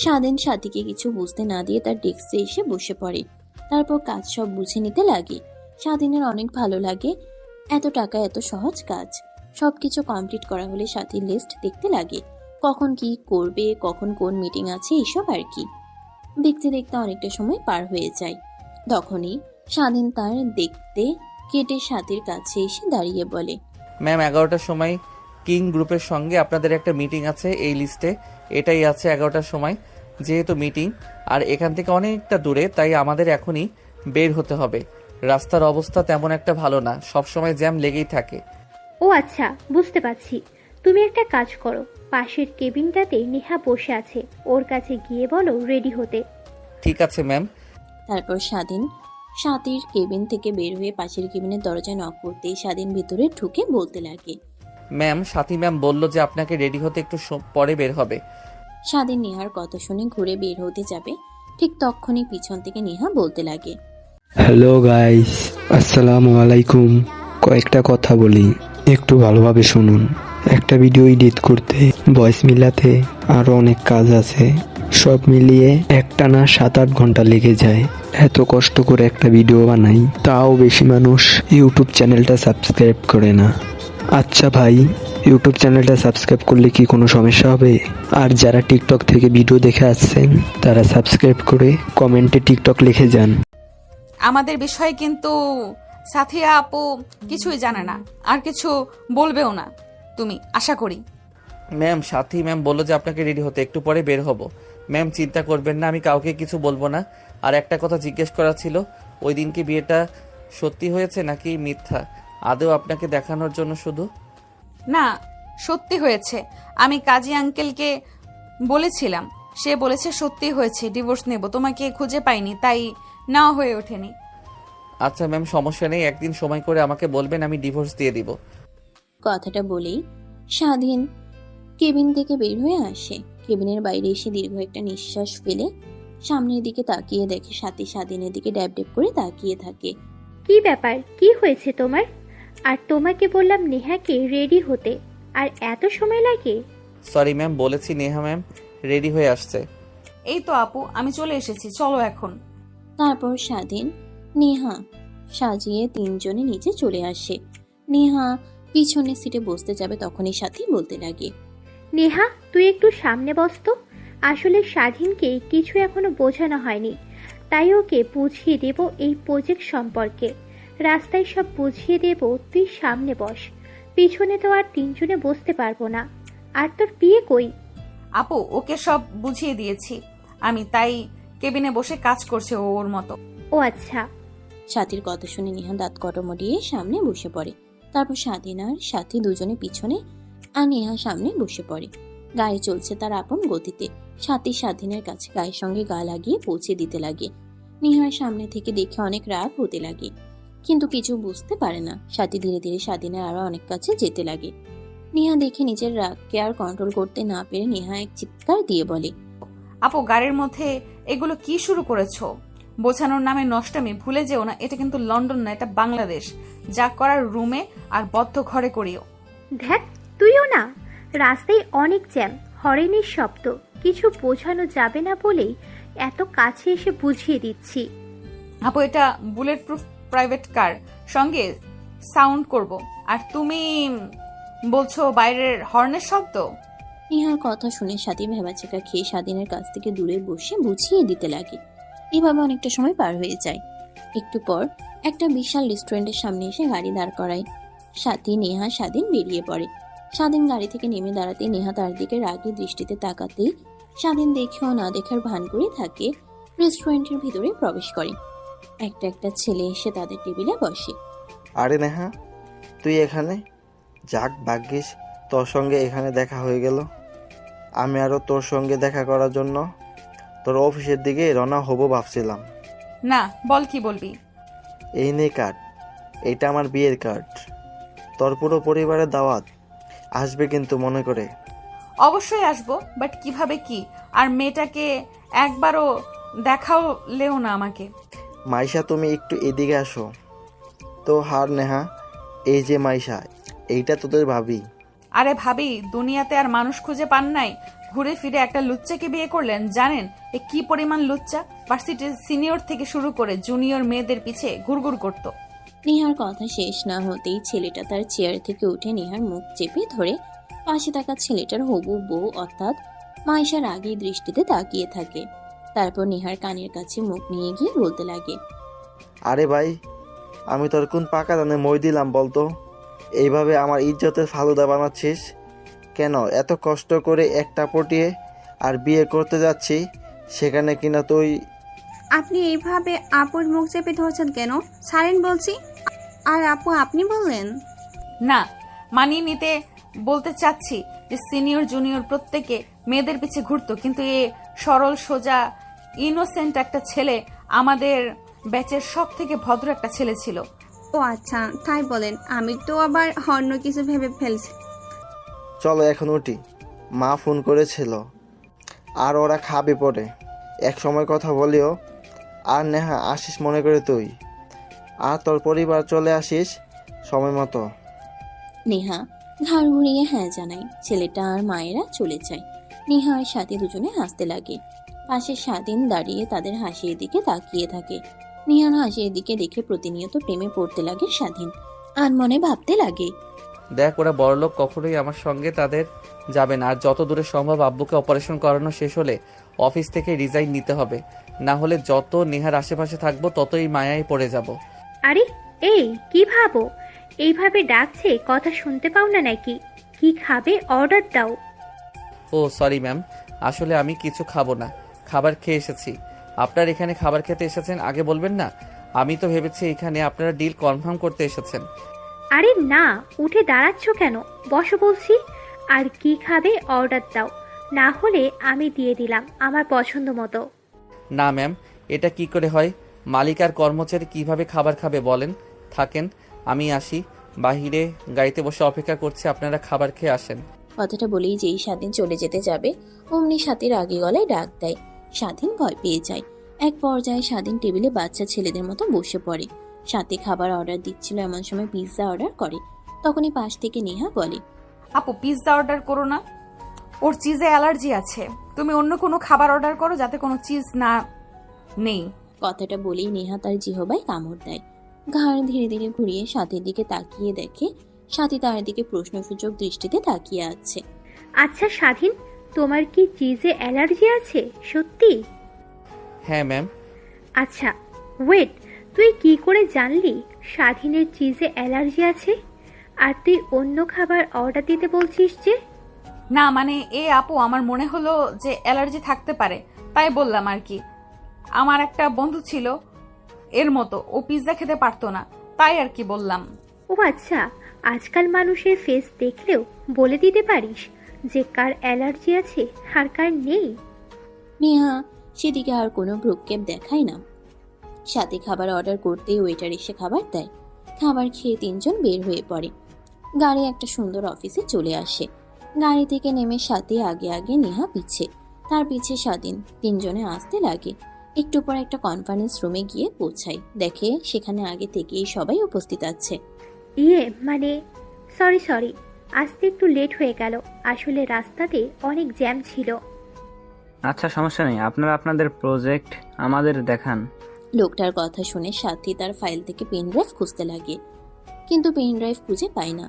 স্বাধীন সাথীকে কিছু বুঝতে না দিয়ে তার ডেস্কে এসে বসে পড়ে। তারপর কাজ সব বুঝে নিতে লাগে। স্বাধীনের অনেক ভালো লাগে, এত টাকা এত সহজ কাজ। সবকিছু কমপ্লিট করা হলে সাথীর লিস্ট দেখতে লাগে, কখন কি করবে, কখন কোন মিটিং আছে, এসব আর কি। দেখতে দেখতে অনেকটা সময় পার হয়ে যায়। তখনই স্বাধীন তার দেখতে কেটে সাথীর কাছে এসে দাঁড়িয়ে বলে, ম্যাম 11টার সময় কিং গ্রুপের সঙ্গে আপনাদের একটা মিটিং আছে, এই লিস্টে এটাই আছে 11টার সময়। যেহেতু মিটিং আর এখান থেকে অনেকটা দূরে, তাই আমাদের এখনই বের হতে হবে। রাস্তার অবস্থা তেমন একটা ভালো না, সবসময় জ্যাম লেগেই থাকে। ও আচ্ছা, বুঝতে পারছি। তুমি একটা কাজ করো, পাশের কেবিনটাতে নেহা বসে আছে, ওর কাছে গিয়ে বলো রেডি হতে। ঠিক আছে ম্যাম। তারপর স্বাধীন সাথীর কেবিন থেকে বের হয়ে পাশের কেবিনের দরজায় নক করতেই স্বাধীন ভিতরে ঢুকে বলতে লাগে, ম্যাম সাথী ম্যাম বলল যে আপনাকে রেডি হতে একটু পরে বের হবে। স্বাধীন নেহার কথা শুনে ঘুরে বের হতে যাবে, ঠিক তখনই পিছন থেকে নেহা বলতে লাগে, হ্যালো গাইস, আসসালামু আলাইকুম। কয়েকটা কথা বলি, একটু ভালোভাবে শুনুন। একটা ভিডিও এডিট করতে, ভয়েস মিলাতে আরও অনেক কাজ আছে। সব মিলিয়ে একটানা 7-8 ঘন্টা লেগে যায়। এত কষ্ট করে একটা ভিডিও বানাই, তাও বেশি মানুষ ইউটিউব চ্যানেলটা সাবস্ক্রাইব করে না। আচ্ছা ভাই, ইউটিউব চ্যানেলটা সাবস্ক্রাইব করলে কি কোনো সমস্যা হবে? আর যারা টিকটক থেকে ভিডিও দেখে আসছেন, তারা সাবস্ক্রাইব করে কমেন্টে টিকটক লিখে যান। আমাদের বিষয়ে কিন্তু সাথিয়া আপু কিছুই জানে না, আর কিছু বলবেও না তুমি, আশা করি। ম্যাম সাথী ম্যাম বলল যে আপনাকে রেডি হতে একটু পরে বের হব। ম্যাম চিন্তা করবেন না, আমি কাউকে কিছু বলবো না। আর একটা কথা জিজ্ঞেস করা ছিল, ওই দিন কি বিয়েটা সত্যি হয়েছে নাকি মিথ্যা? আদৌ আপনাকে দেখানোর জন্য শুধু? না, সত্যি হয়েছে। আমি কাজী আঙ্কেলকে বলেছিলাম, সে বলেছে সত্যি হয়েছে, ডিভোর্স নেব। তোমাকে খুঁজে পাইনি, তাই নাও হয়ে ওঠেনি। আচ্ছা ম্যাম, সমস্যা নেই, একদিন সময় করে আমাকে বলবেন, আমি ডিভোর্স দিয়ে দিব। কথাটা বলেই স্বাধীন কেবিন থেকে বের হয়ে আসে। কেবিনের বাইরে এসে দীর্ঘ একটা নিঃশ্বাস ফেলে সামনের দিকে তাকিয়ে দেখে সাথী স্বাধীনের দিকে ড্যাব ড্যাব করে তাকিয়ে থাকে। কি ব্যাপার, কি হয়েছে তোমার? আর তোমাকে বললাম নেহাকে রেডি হতে, আর এত সময় লাগে? সরি ম্যাম, বলেছি নেহা ম্যাম রেডি হয়ে আসছে। এই তো আপু, আমি চলে এসেছি, চলো এখন। তারপর স্বাধীন নেহা সাজিয়ে তিনজনে নিচে চলে আসে। নেহা পিছনের সিটে বসতে যাবে, তখনই সাথী বলতে লাগে, নেহা তুই একটু সামনে বস তো। আসলে স্বাধীনকে কিছু এখনো বোঝানো হয়নি, তাই ওকে বুঝিয়ে দেব এই প্রজেক্ট সম্পর্কে। রাস্তায় সব বুঝিয়ে দেব, তুই সামনে বস। পিছনে তো আর তিনজনে বসতে পারবো না। আর তোর বিয়ে কই? আপু, ওকে সব বুঝিয়ে দিয়েছি আমি, তাই কেবিনে বসে কাজ করছে ও ওর মতো। ও আচ্ছা। সাথীর কথা শুনে নেহা দাঁত কটমটিয়ে সামনে বসে পড়ে। তারপর স্বাধীন আর সাথী দুজনে পিছনে আর নেহা সামনে বসে পড়ে। গাড়ি চলছে তার আপন গতিতে। সাথী স্বাধীনের কাছে গায়ের সঙ্গে গা লাগিয়ে পৌঁছে দিতে লাগে। নেহার সামনে থেকে দেখে অনেক রাগ হতে লাগে, কিন্তু কিছু বুঝতে পারে না। সাথী ধীরে ধীরে স্বাধীনের আরো অনেক কাছে যেতে লাগে। নেহা দেখে নিজের রাগকে আর কন্ট্রোল করতে না পেরে নেহা এক চিৎকার দিয়ে বলে, আপু, গাড়ির মধ্যে এগুলো কি শুরু করেছো? বোঝানোর নামে নষ্টামি, ভুলে যেও না এটা কিন্তু লন্ডন না, এটা বাংলাদেশ। যা করার রুমে আর বদ্ধ ঘরে করিও। দেখ, তুইও না। রাস্তায় অনেক জ্যাম, হরেনের শব্দ, কিছু বোঝানো যাবে না বলেই এত কাছে এসে বুঝিয়ে দিচ্ছি। আপু, এটা বুলেট প্রুফ প্রাইভেট কার, সঙ্গে সাউন্ড করব, আর তুমি বলছো বাইরের হর্নের শব্দ? নেহার কথা শুনে সাথী ভেবাচেকা খেয়ে স্বাধীনের কাছ থেকে দূরে বসে বুঝিয়ে দিতে লাগে। এভাবে অনেকটা সময় পার হয়ে যায়। একটু পর একটা বিশাল রেস্টুরেন্টের সামনে এসে গাড়ি দাঁড় করায়। সাথী, নেহা, স্বাধীন বেরিয়ে পড়ে। স্বাধীন গাড়ি থেকে নেমে দাঁড়াতে নেহা তার দিকে রাগী দৃষ্টিতে তাকাতেই স্বাধীন দেখেও না দেখার ভান করে থাকে রেস্টুরেন্টের ভিতরে প্রবেশ করে। একটা ছেলে এসে তাদের টেবিলে বসে। আরে নেহা, তুই এখানে? যাক ভাগ্যিস তোর সঙ্গে এখানে দেখা হয়ে গেল। আমি আরও তোর সঙ্গে দেখা করার জন্য তোর অফিসের দিকে রওনা হব ভাবছিলাম। না, বল কি বলবি? এই নে কার্ড, এটা আমার বিয়ের কার্ড। তোর পুরো পরিবারের দাওয়াত আসবে কিন্তু মনে করে। অবশ্যই আসবো, বাট কিভাবে কি? আর মেয়েটাকে একবারও দেখালেও না আমাকে। মাইশা, তুমি একটু এদিকে আসো তো। হার নেহা, এই যে মাইশা, এইটা তোদের ভাবি। আরে ভাবি, দুনিয়াতে আর মানুষ খুঁজে পান নাই, ঘুরে ফিরে একটা লুচ্চাকে বিয়ে করলেন। জানেন এ কি পরিমাণ লুচ্চা? ভার্সিটির সিনিয়র থেকে শুরু করে জুনিয়র মেয়েদের পিছে ঘুরঘুর করত। নেহার কথা শেষ না হতেই ছেলেটা তার চেয়ার থেকে উঠে নেহার মুখ চেপে ধরে পাশে থাকা ছেলেটার হবু বউ অর্থাৎ মাইশার আগেই দৃষ্টিতে তাকিয়ে থাকে। তারপর নেহার কানের কাছে মুখ নিয়ে গিয়ে বলতে লাগে, আরে ভাই, আমি তোর কোন পাকা দানে মই দিলাম বলতো? এইভাবে আমার ইজ্জতের ফালুদা বানাচ্ছিস কেন? এত কষ্ট করে একটা পটিয়ে আর বিয়ে করতে যাচ্ছি, সেখানে কিনা তুই। আপনি এইভাবে আপুর মুখ চেপে ধরছেন কেন? ছাড়েন বলছি। আর আপু আপনি বললেন না, মানিয়ে নিতে বলতে চাচ্ছি যে সিনিয়র জুনিয়র প্রত্যেকে মেয়েদের পিছে ঘুরতো, কিন্তু এ সরল সোজা ইনোসেন্ট একটা ছেলে আমাদের ব্যাচের সব থেকে ভদ্র একটা ছেলে ছিল। ও আচ্ছা, তাই বলেন। আমি তো আবার অন্য কিছু ভেবে ফেলছি। চলো এখন উঠি, মা ফোন করেছিল আর ওরা খাবে পরে। এক সময় কথা বলিও। আর নেহা, আসিস মনে করে তুই, আর তোর পরিবার চলে আসিস সময় মতো। নেহা ঘাড় ঘুরিয়ে হ্যাঁ জানায়। ছেলেটা আর মায়েরা চলে যায়। নেহা আর সাথী দুজনে হাসতে লাগে। পাশে স্বাধীন দাঁড়িয়ে তাদের হাসির দিকে তাকিয়ে থাকে। নেহার হাসির দিকে দেখে প্রতিনিয়ত প্রেমে পড়তে লাগে স্বাধীন। আর মনে ভাবতে লাগে, দেখ, ওরা বড়লোক কখনোই আমার সঙ্গে তাদের যাবে না। আর যত দূরে সম্ভব আব্বুকে অপারেশন করানো শেষ হলে অফিস থেকে রিজাইন নিতে হবে, না হলে যত নেহার আশেপাশে থাকবো ততই মায়ায় পড়ে যাব। আরে এই কি ভাবো? এইভাবে ডাকছে, কথা শুনতে পাও না নাকি? কি খাবে অর্ডার দাও। ও সরি ম্যাম, আসলে আমি কিছু খাবো না, খাবার খেয়ে এসেছি। আপনার এখানে খাবার খেতে এসেছেন আগে বলবেন না? আমি তো ভেবেছি এখানে আপনারা ডিল কনফার্ম করতে এসেছেন। আরে না, উঠে দাঁড়াচ্ছ কেন? বসো বলছি। আর কি খাবে অর্ডার দাও, না হলে আমি দিয়ে দিলাম আমার পছন্দ মতো। না ম্যাম, এটা কি করে হয়? মালিক আর কর্মচারী কিভাবে খাবার খাবে বলেন? থাকেন, আমি আসি, বাহিরে গাড়িতে বসে অপেক্ষা করছি, আপনারা খাবার খেয়ে আসেন। কথাটা বলেই যেই স্বাধীন চলে যেতে যাবে অমনি সাথীর আগে গলায় ডাক দেয়। স্বাধীন ভয় পেয়ে যায়। এক পর্যায়ে স্বাধীন টেবিলে বাচ্চা ছেলেদের মতো বসে পড়ে। সাথে খাবার অর্ডার দিচ্ছিল এমন সময় পিৎজা অর্ডার করে। তখনই পাশ থেকে নেহা বলে, আপু পিৎজা অর্ডার করো না, ওর চিজে অ্যালার্জি আছে। তুমি অন্য কোনো খাবার অর্ডার করো যাতে কোনো চিজ না নেই। কথাটা বলেই নেহা তার জিহবায় কামড় দেয়। ঘাড় ধীরে ধীরে ঘুরিয়ে সাথীর দিকে তাকিয়ে দেখে সাথী তার দিকে প্রশ্নসূচক দৃষ্টিতে তাকিয়ে আছে। আচ্ছা স্বাধীন, তোমার কি চিজে অ্যালার্জি আছে সত্যি? হ্যাঁ ম্যাম। আচ্ছা ওয়েট, তুই কি করে জানলি স্বাধীনের চিজে অ্যালার্জি আছে? আর তুই অন্য খাবার অর্ডার দিতে বলছিস যে? না মানে আপু, আমার মনে হলো যে অ্যালার্জি থাকতে পারে, তাই বললাম আর কি। আমার একটা বন্ধু ছিল এর মতো, ও পিৎজা খেতে পারতো না, তাই আর কি বললাম। ও আচ্ছা, আজকাল মানুষের ফেস দেখলেও বলে দিতে পারিস যে কার অ্যালার্জি আছে আর কার নেই? নেহা সেদিকে আর কোনো ভ্রুক্ষেপ দেখায় না। সাথে খাবার অর্ডার করতেই ওয়েটার এসে খাবার দেয়। খাবার খেয়ে তিনজন বের হয়ে পড়ে। গাড়ি একটা সুন্দর অফিসে চলে আসে। গাড়ি থেকে নেমে সাথে আগে আগে নেহা পিছে, তার পিছে স্বাধীন। তিনজনে আসতে লাগে। একটু পর একটা কনফারেন্স রুমে গিয়ে পৌঁছায়। দেখে সেখানে আগে থেকেই সবাই উপস্থিত আছে। মানে সরি, আসতে একটু লেট হয়ে গেল, আসলে রাস্তাতে অনেক জ্যাম ছিল। আচ্ছা সমস্যা নেই, আপনারা আপনাদের প্রজেক্ট আমাদের দেখান। লোকটার কথা শুনে সাথী তার ফাইল থেকে পেন ড্রাইভ খুঁজতে লাগে, কিন্তু পেন ড্রাইভ খুঁজে পায় না।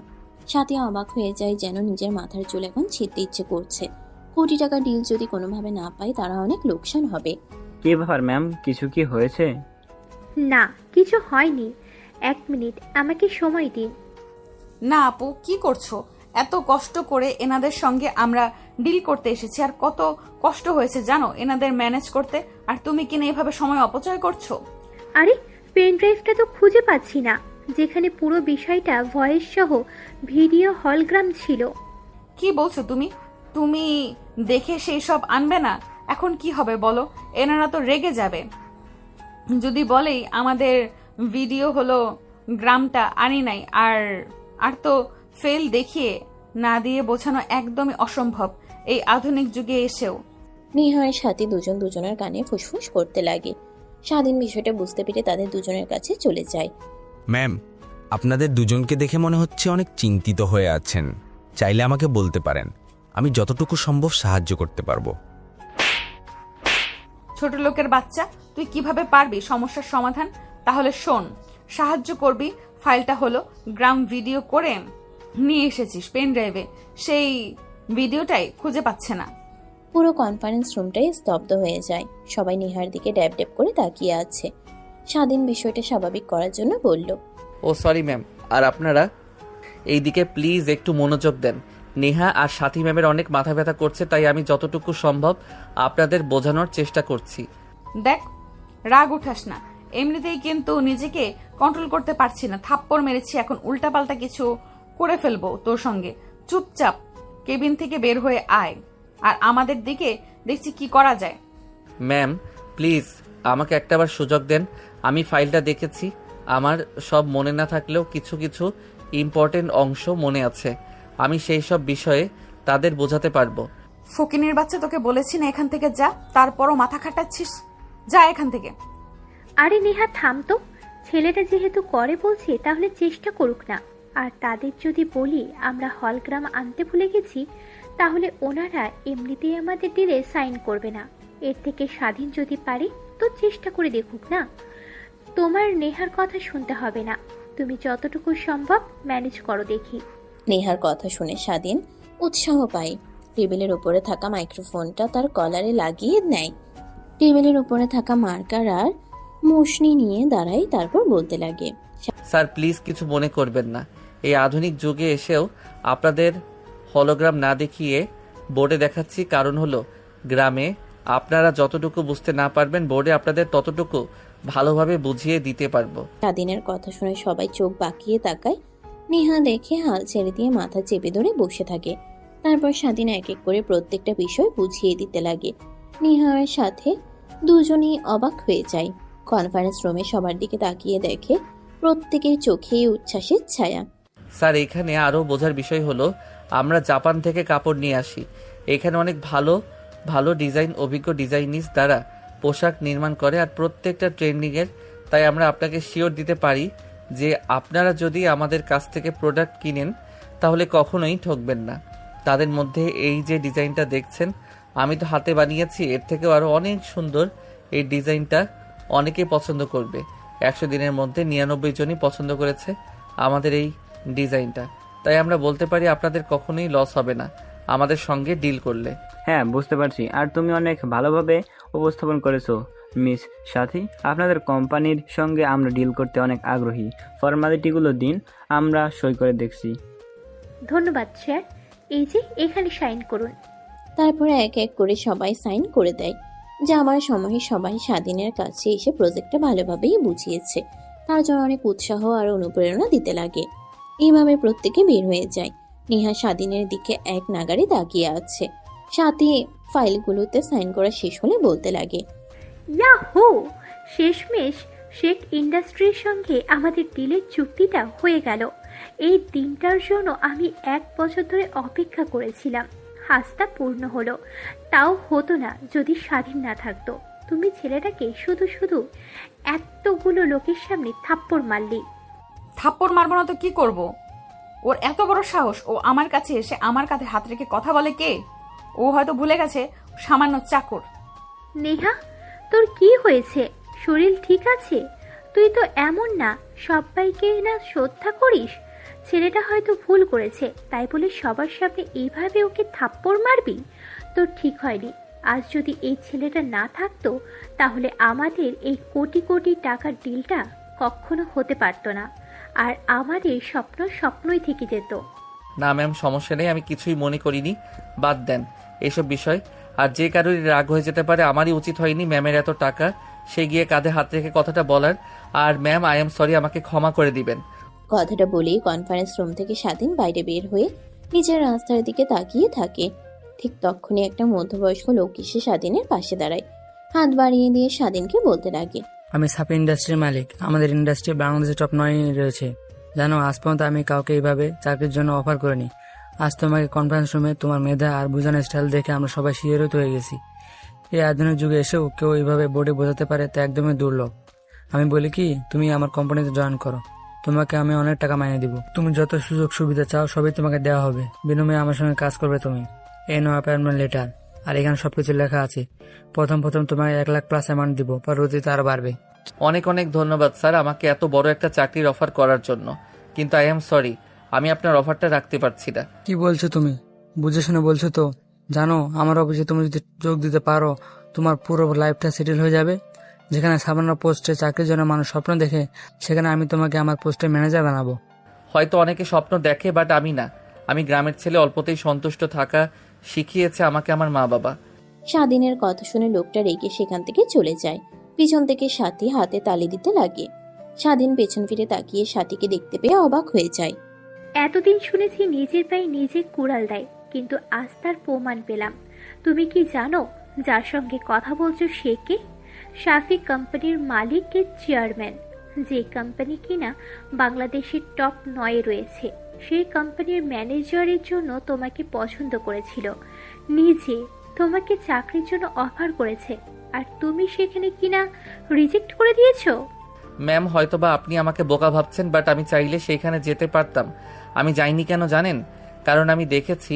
সাথী অবাক হয়ে যায়, যেন নিজের মাথার চুল এখন ছিঁড়তে ইচ্ছে করছে। কোটি টাকা ডিল যদি কোনোভাবে না পায় তারা অনেক লোকসান হবে। কি ব্যাপার ম্যাম, কিছু কি হয়েছে? না কিছু হয়নি, 1 মিনিট আমাকে সময় দিন। না আপু, কি করছো? এত কষ্ট করে এনাদের সঙ্গে আমরা ডিল করতে এসেছি, আর কত কষ্ট হয়েছে জানো এনাদের ম্যানেজ করতে, আর তুমি কিনা এভাবে সময় অপচয় করছো। আরে পেন ড্রাইভটা তো খুঁজে পাচ্ছি না, যেখানে পুরো বিষয়টা ভয়েস সহ ভিডিও হলগ্রাম ছিল। কি বলছো তুমি? তুমি দেখে সেই সব আনবে না? এখন কি হবে বলো? এনারা তো রেগে যাবে যদি বলেই আমাদের ভিডিও হলো গ্রামটা আনি নাই। আর তো ফেল দেখিয়ে না দিয়ে বোঝানো একদমই অসম্ভব এই আধুনিক যুগে এসেও। নেহার সাথে দুজন দুজনের কানে ফুসফুস করতে লাগে। স্বাধীন বিষয়টা বুঝতে পেরে তাদের দুজনের কাছে চলে যায়। ম্যাম, আপনাদের দুজনকে দেখে মনে হচ্ছে অনেক চিন্তিত হয়ে আছেন। চাইলে আমাকে বলতে পারেন, আমি যতটুকু সম্ভব সাহায্য করতে পারবো। ছোট লোকের বাচ্চা, তুই কিভাবে পারবি সমস্যার সমাধান? তাহলে শোন, সাহায্য করবি। ফাইলটা হলো গ্রাম ভিডিও করে নিয়ে এসেছিস পেন ড্রাইভে, সেই ভিডিওটাই খুঁজে পাচ্ছে না। পুরো কনফারেন্স রুমটাই স্তব্ধ হয়ে যায়। সবাই নেহার দিকে ড্যাব ড্যাব করে তাকিয়ে আছে। স্বাধীন বিষয়টা স্বাভাবিক করার জন্য বলল, ও সরি ম্যাম, আর আপনারা এই দিকে প্লিজ একটু মনোযোগ দেন। নেহা আর সাথী ম্যামের অনেক মাথা ব্যথা করছে, তাই আমি যতটুকু সম্ভব আপনাদের বোঝানোর চেষ্টা করছি। দেখ, রাগ উঠাস না, এমনিতেই কিন্তু নিজেকে কন্ট্রোল করতে পারছি না। থাপ্পড় মেরেছি, এখন উল্টাপাল্টা কিছু করে ফেলবো তোর সঙ্গে। চুপচাপ কেবিন থেকে বের হয়ে আয়, আর আমাদের দিকে দেখছি কি করা যায়। ম্যাম প্লিজ আমাকে একটাবার সুযোগ দেন। আমি ফাইলটা দেখেছি, আমার সব মনে না থাকলেও কিছু কিছু ইম্পর্টেন্ট অংশ মনে আছে। আমি সেই সব বিষয়ে তাদের বোঝাতে পারবো। ফকিনের বাচ্চা, তোকে বলেছি না এখান থেকে যা, তারপরও মাথা খাটাচ্ছিস। যা এখান থেকে। আরে নেহা থাম তো, ছেলেটা যেহেতু করে বলছে তাহলে চেষ্টা করুক না। আর তাদের যদি বলি আমরা হলগ্রাম আনতে ভুলে গেছি, তাহলে ওনারা এমনিতেই আমাদের ডিলে সাইন করবে না। এর থেকে স্বাধীন যদি পারে তো চেষ্টা করে দেখুক না। তোমার নেহার কথা শুনতে হবে না, তুমি যতটুকু সম্ভব ম্যানেজ করো দেখি। নেহার কথা শুনে স্বাধীন উৎসাহ পায়। টেবিলের উপরে থাকা মাইক্রোফোনটা তার কলারে লাগিয়ে নেয়। টেবিলের উপরে থাকা মার্কার আর মোশনি নিয়ে দাঁড়ায়, তারপর বলতে লাগে, স্যার প্লিজ কিছু মনে করবেন না। এই আধুনিক যুগে এসেও আপনাদের হলোগ্রাম না দেখিয়ে বোর্ডে দেখাচ্ছি, কারণ হলো গ্রামে আপনারা যতটুকু বুঝতে না পারবেন, বোর্ডে আপনাদের ততটুকু ভালোভাবে বুঝিয়ে দিতে পারবো। স্বাধীনের কথা শুনে সবাই চোখ বাঁকিয়ে তাকায়। নেহা দেখে হাল ছেড়ে দিয়ে মাথা চেপে ধরে বসে থাকে। তারপর স্বাধীন এক এক করে প্রত্যেকটা বিষয় বুঝিয়ে দিতে লাগে। নেহার সাথে দুজনেই অবাক হয়ে যায়। কনফারেন্স রুমে সবার দিকে তাকিয়ে দেখে প্রত্যেকের চোখেই উচ্ছ্বাসের ছায়া। স্যার এখানে আরও বোঝার বিষয় হলো, আমরা জাপান থেকে কাপড় নিয়ে আসি। এখানে অনেক ভালো ভালো ডিজাইন অভিজ্ঞ ডিজাইনিস দ্বারা পোশাক নির্মাণ করে, আর প্রত্যেকটা ট্রেন্ডিংয়ের। তাই আমরা আপনাকে শিওর দিতে পারি যে আপনারা যদি আমাদের কাছ থেকে প্রোডাক্ট কিনেন তাহলে কখনোই ঠকবেন না। তাদের মধ্যে এই যে ডিজাইনটা দেখছেন, আমি তো হাতে বানিয়েছি, এর থেকেও আরও অনেক সুন্দর এই ডিজাইনটা অনেকেই পছন্দ করবে। 100 দিনের মধ্যে 99 জনই পছন্দ করেছে আমাদের এই ডিজাইনটা। তাই আমরা বলতে পারি আপনাদের কখনোই লস হবে না আমাদের সঙ্গে ডিল করলে। হ্যাঁ বুঝতে পারছি, আর তুমি অনেক ভালোভাবে উপস্থাপন করেছো মিস সাথী। আপনাদের কোম্পানির সঙ্গে আমরা ডিল করতে অনেক আগ্রহী। ফর্মালিটিগুলো দিন, আমরা সই করে দেখছি। ধন্যবাদ স্যার, এই যে এখানে সাইন করুন। তারপরে এক এক করে সবাই সাইন করে দেয়। যাওয়ার সময় সবাই স্বাধীনের কাছে এসে প্রজেক্টটা ভালোভাবেই বুঝিয়েছে। তার জন্য অনেক উৎসাহ আর অনুপ্রেরণা দিতে লাগে। এইভাবে প্রত্যেকে বের হয়ে যায়। নেহা স্বাধীনের দিকে এক নাগারে তাকিয়ে আছে। সাথী ফাইলগুলোতে সাইন করা শেষ হলে বলতে লাগে, ইয়াহু, শেষমেশ শেখ ইন্ডাস্ট্রির সঙ্গে আমাদের ডিলের চুক্তিটা হয়ে গেল। এই দিনটার জন্য আমি 1 বছর ধরে অপেক্ষা করেছিলাম। আশা পূর্ণ হলো। তাও হতো না যদি স্বাধীন না থাকতো। তুমি ছেলেটাকে শুধু শুধু এতগুলো লোকের সামনে থাপ্পড় মারলি। থাপ্পড় মারবো না তো কি করব? ওর এত বড় সাহস, ও আমার কাছে এসে আমার কাঁধে হাত রেখে কথা বলে কে? ও হয়তো ভুলে গেছে সামান্য চাকর। নেহা, তোর কি হয়েছে? শরীর ঠিক আছে? তুই তো এমন না, সবাইকে না শ্রদ্ধা করিস। ছেলেটা হয়তো ভুল করেছে, তাই বলে সবার সামনে এইভাবে ওকে থাপ্পড় মারবি? তোর ঠিক হয়নি। আজ যদি এই ছেলেটা না থাকতো তাহলে আমাদের এই কোটি কোটি টাকার ডিলটা কখনো হতে পারতো না, আর আমাদের স্বপ্ন স্বপ্নই থেকে যেত। না ম্যাম, সমস্যা নেই, আমি কিছুই মনে করিনি। বাদ দেন এসব বিষয়। আর যে কারোরই রাগ হয়ে যেতে পারে, আমারই উচিত হয়নি ম্যামের এত টাকা সে গিয়ে কাঁধে হাত রেখে কথাটা বলার। আর ম্যাম, আই এম সরি, আমাকে ক্ষমা করে দিবেন। কথাটা বলেই কনফারেন্স রুম থেকে স্বাধীন বাইরে বের হয়ে নিজের রাস্তার দিকে তাকিয়ে থাকে। ঠিক তখনই একটা মধ্যবয়স্ক লোক এসে স্বাধীনের পাশে দাঁড়ায়। হাত বাড়িয়ে দিয়ে স্বাধীনকে বলতে লাগে, আমি সাপি ইন্ডাস্ট্রির মালিক। আমাদের ইন্ডাস্ট্রি বাংলাদেশে টপ 9 রয়েছে। জানো, আজ পর্যন্ত আমি কাউকে এইভাবে চাকরির জন্য অফার করিনি। আজ তোমাকে কনফারেন্স রুমে তোমার মেধা আর বোঝানোর স্টাইল দেখে আমরা সবাই শিহরিত হয়ে গেছি। এই আধুনিক যুগে এসেও কেউ এইভাবে বোর্ডে বোঝাতে পারে তা একদমই দুর্লভ। আমি বলি কি, তুমি আমার কোম্পানিতে জয়েন করো। তোমাকে আমি অনেক টাকা মাইনে দিব। তুমি যত সুযোগ সুবিধা চাও সবই তোমাকে দেওয়া হবে, বিনিময়ে আমার সঙ্গে কাজ করবে তুমি। এই নো অ্যাপয়েন্টমেন্ট লেটার, আর এখানে সবকিছু লেখা আছে। প্রথম তোমাকে 1 লাখ প্লাস অ্যামাউন্ট দিব, পরবর্তীতে আরো বাড়বে। অনেক অনেক ধন্যবাদ স্যার আমাকে এত বড় একটা চাকরির অফার করার জন্য, কিন্তু আই এম সরি, আমি আপনার অফারটা রাখতে পারছি না। কি বলছো তুমি? বুঝে শুনে বলছো তো? জানো আমার অফিসে তুমি যদি যোগ দিতে পারো তোমার পুরো লাইফটা সেটেল হয়ে যাবে। যেখানে সামান্য পোস্টে চাকরির জন্য মানুষ স্বপ্ন দেখে, সেখানে আমি তোমাকে আমার পোস্টে ম্যানেজার বানাবো। হয়তো অনেকে স্বপ্ন দেখে, বাট আমি না। আমি গ্রামের ছেলে, অল্পতেই সন্তুষ্ট থাকা শিখিয়েছে আমাকে আমার মা বাবা। স্বাধীনের কথা শুনে লোকটা রেগে সেখান থেকে চলে যায়। পিছন থেকে সাথী হাতে তালি দিতে লাগে। স্বাধীন পেছন ফিরে তাকিয়ে সাথীকে দেখতে পেয়ে অবাক হয়ে যায়। এতদিন শুনেছি নিজের পায়ে নিজে কুড়াল দেয়, কিন্তু আজ তার প্রমাণ পেলাম। তুমি কি জানো যার সঙ্গে কথা বলছো সে কে? শাফি কোম্পানির মালিকের চেয়ারম্যান, যে কোম্পানি কিনা বাংলাদেশের টপ 9 রয়েছে। সেই কোম্পানির ম্যানেজারের জন্য তোমাকে পছন্দ করেছিল, নিজে তোমাকে চাকরির জন্য অফার করেছে, আর তুমি সেখানে কিনা রিজেক্ট করে দিয়েছো। ম্যাম, হয়তোবা আপনি আমাকে বোকা ভাবছেন, বাট আমি চাইলে সেইখানে যেতে পারতাম। আমি যাইনি কেন জানেন? কারণ আমি দেখেছি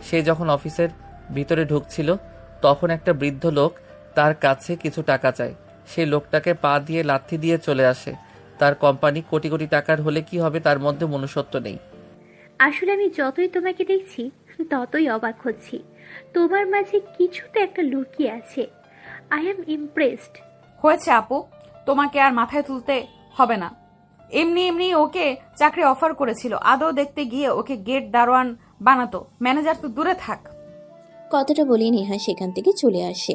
সে যখন অফিসের ভিতরে ঢুকছিল তখন একটা বৃদ্ধ লোক তার কাছে কিছু টাকা চায়। সেই লোকটাকে পা দিয়ে লাথি দিয়ে চলে আসে। তার কোম্পানি কোটি কোটি টাকার হলে কি হবে, তার মধ্যে মনুষ্যত্ব নেই। আসলে আমি যতই তোমাকে দেখছি ততই অবাক হচ্ছি। তোমার মাঝে কিছু তো একটা লুকিয়ে আছে। I am impressed. হয়েছে আপু, তোমাকে আর মাথায় তুলতে হবে না। এমনি এমনি ওকে চাকরি অফার করেছিল, আদৌ দেখতে গিয়ে ওকে গেট দারোয়ান বানাতো, ম্যানেজার তো দূরে থাক। কথাটা বলে নেহা সেখান থেকে চলে আসে।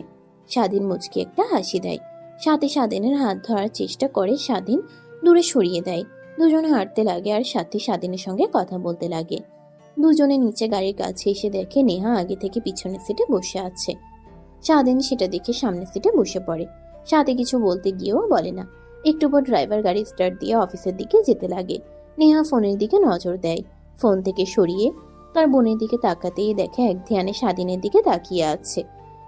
স্বাধীন মুচকি একটা হাসি দেয়। সাথে স্বাধীনের হাত ধরার চেষ্টা করে, স্বাধীন দূরে সরিয়ে দেয়। দুজনে হাঁটতে লাগে আর সাথে স্বাধীনের সঙ্গে কথা বলতে লাগে। দুজনে নিচে গাড়ির কাছে এসে দেখে নেহা আগে থেকে পিছনের সিটে বসে আছে। স্বাধীন সেটা দেখে সামনের সিটে বসে পড়ে। সাথে কিছু বলতে গিয়েও বলে না। একটু পর ড্রাইভার গাড়ি স্টার্ট দিয়ে অফিসের দিকে যেতে লাগে। নেহা ফোনের দিকে নজর দেয়। ফোন থেকে সরিয়ে তার বোনের দিকে তাকাতেই দেখে এক ধ্যানে স্বাধীনের দিকে তাকিয়ে আছে।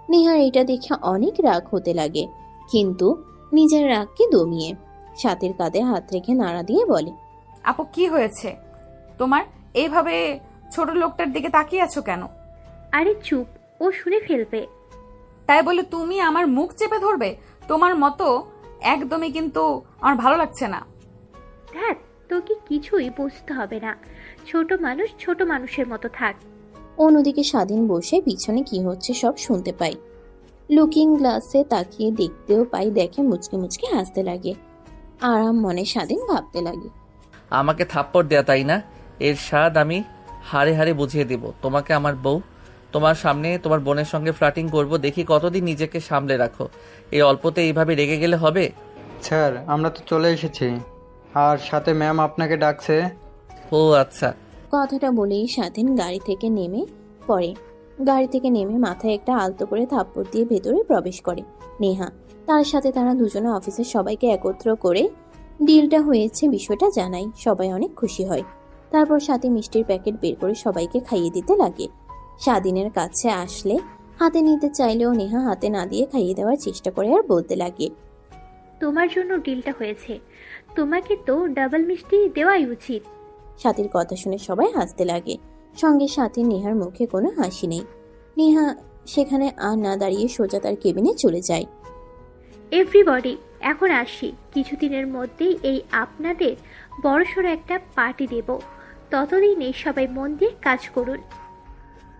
নেহার এটা দেখে অনেক রাগ হতে লাগে, কিন্তু নিজের রাগকে দমিয়ে সাথীর কাঁধে হাত রেখে নাড়া দিয়ে বলে, আপু কি হয়েছে তোমার? এইভাবে ছোট লোকটার দিকে তাকিয়ে আছো কেন? আরে চুপ, ও শুনে ফেলবে। তাই বলে তুমি আমার মুখ চেপে ধরবে? তোমার মতো একদমই কিন্তু আমার ভালো লাগছে না। হ্যাঁ, তোকে কিছুই বুঝতে হবে না। ছোট মানুষ ছোট মানুষের মতো থাক। অন্যদিকে স্বাধীন বসে পিছনে কি হচ্ছে সব শুনতে পাই। লুকিং গ্লাসে তাকিয়ে দেখতেও পাই, দেখে মুচকে মুচকে হাসতে লাগে। আরাম মনে স্বাধীন ভাবতে লাগে, আমাকে থাপ্পড় দেয়া, তাই না? এর স্বাদ আমি হাড়ে হাড়ে বুঝিয়ে দেব তোমাকে। আমার বউ, তোমার সামনে তোমার বোনের সঙ্গে ফ্লার্টিং করব, দেখি কতদিন নিজেকে সামলে রাখো। এই অল্পতে এইভাবে রেগে গেলে হবে? স্যার, আমরা তো চলে এসেছি, আর সাথে ম্যাম আপনাকে ডাকছে। ও আচ্ছা। কথাটা বলেই স্বাধীন গাড়ি থেকে নেমে পড়ে। গাড়ি থেকে নেমে মাথায় একটা আলতো করে থাপ্পড় দিয়ে ভেতরে প্রবেশ করে নেহা। তার সাথে তারা দুজনে অফিসের সবাইকে একত্র করে ডিলটা হয়েছে বিষয়টা জানাই। সবাই অনেক খুশি হয়। তারপর সাথে মিষ্টির প্যাকেট বের করে সবাইকে খাইয়ে দিতে লাগে। স্বাধীনের কাছে আসলে হাতে নিতে চাইলেও নেহা হাতে না দিয়ে খাইয়ে দেওয়ার চেষ্টা করে আর বলতে লাগে, তোমার জন্য ডিলটা হয়েছে, তোমাকে তো ডাবল মিষ্টি দেওয়াই উচিত। সাথীর কথা শুনে সবাই হাসতে লাগে। সঙ্গে সাথে নেহার মুখে কোনো হাসি নেই। নেহা সেখানে আর না দাঁড়িয়ে সোজা তার কেবিনে চলে যায়। এভরিবডি, এখন আসি। কিছুদিনের মধ্যেই এই আপনাদের বড়সড় একটা পার্টি দেব। ততদিনে সবাই মন দিয়ে কাজ করুন।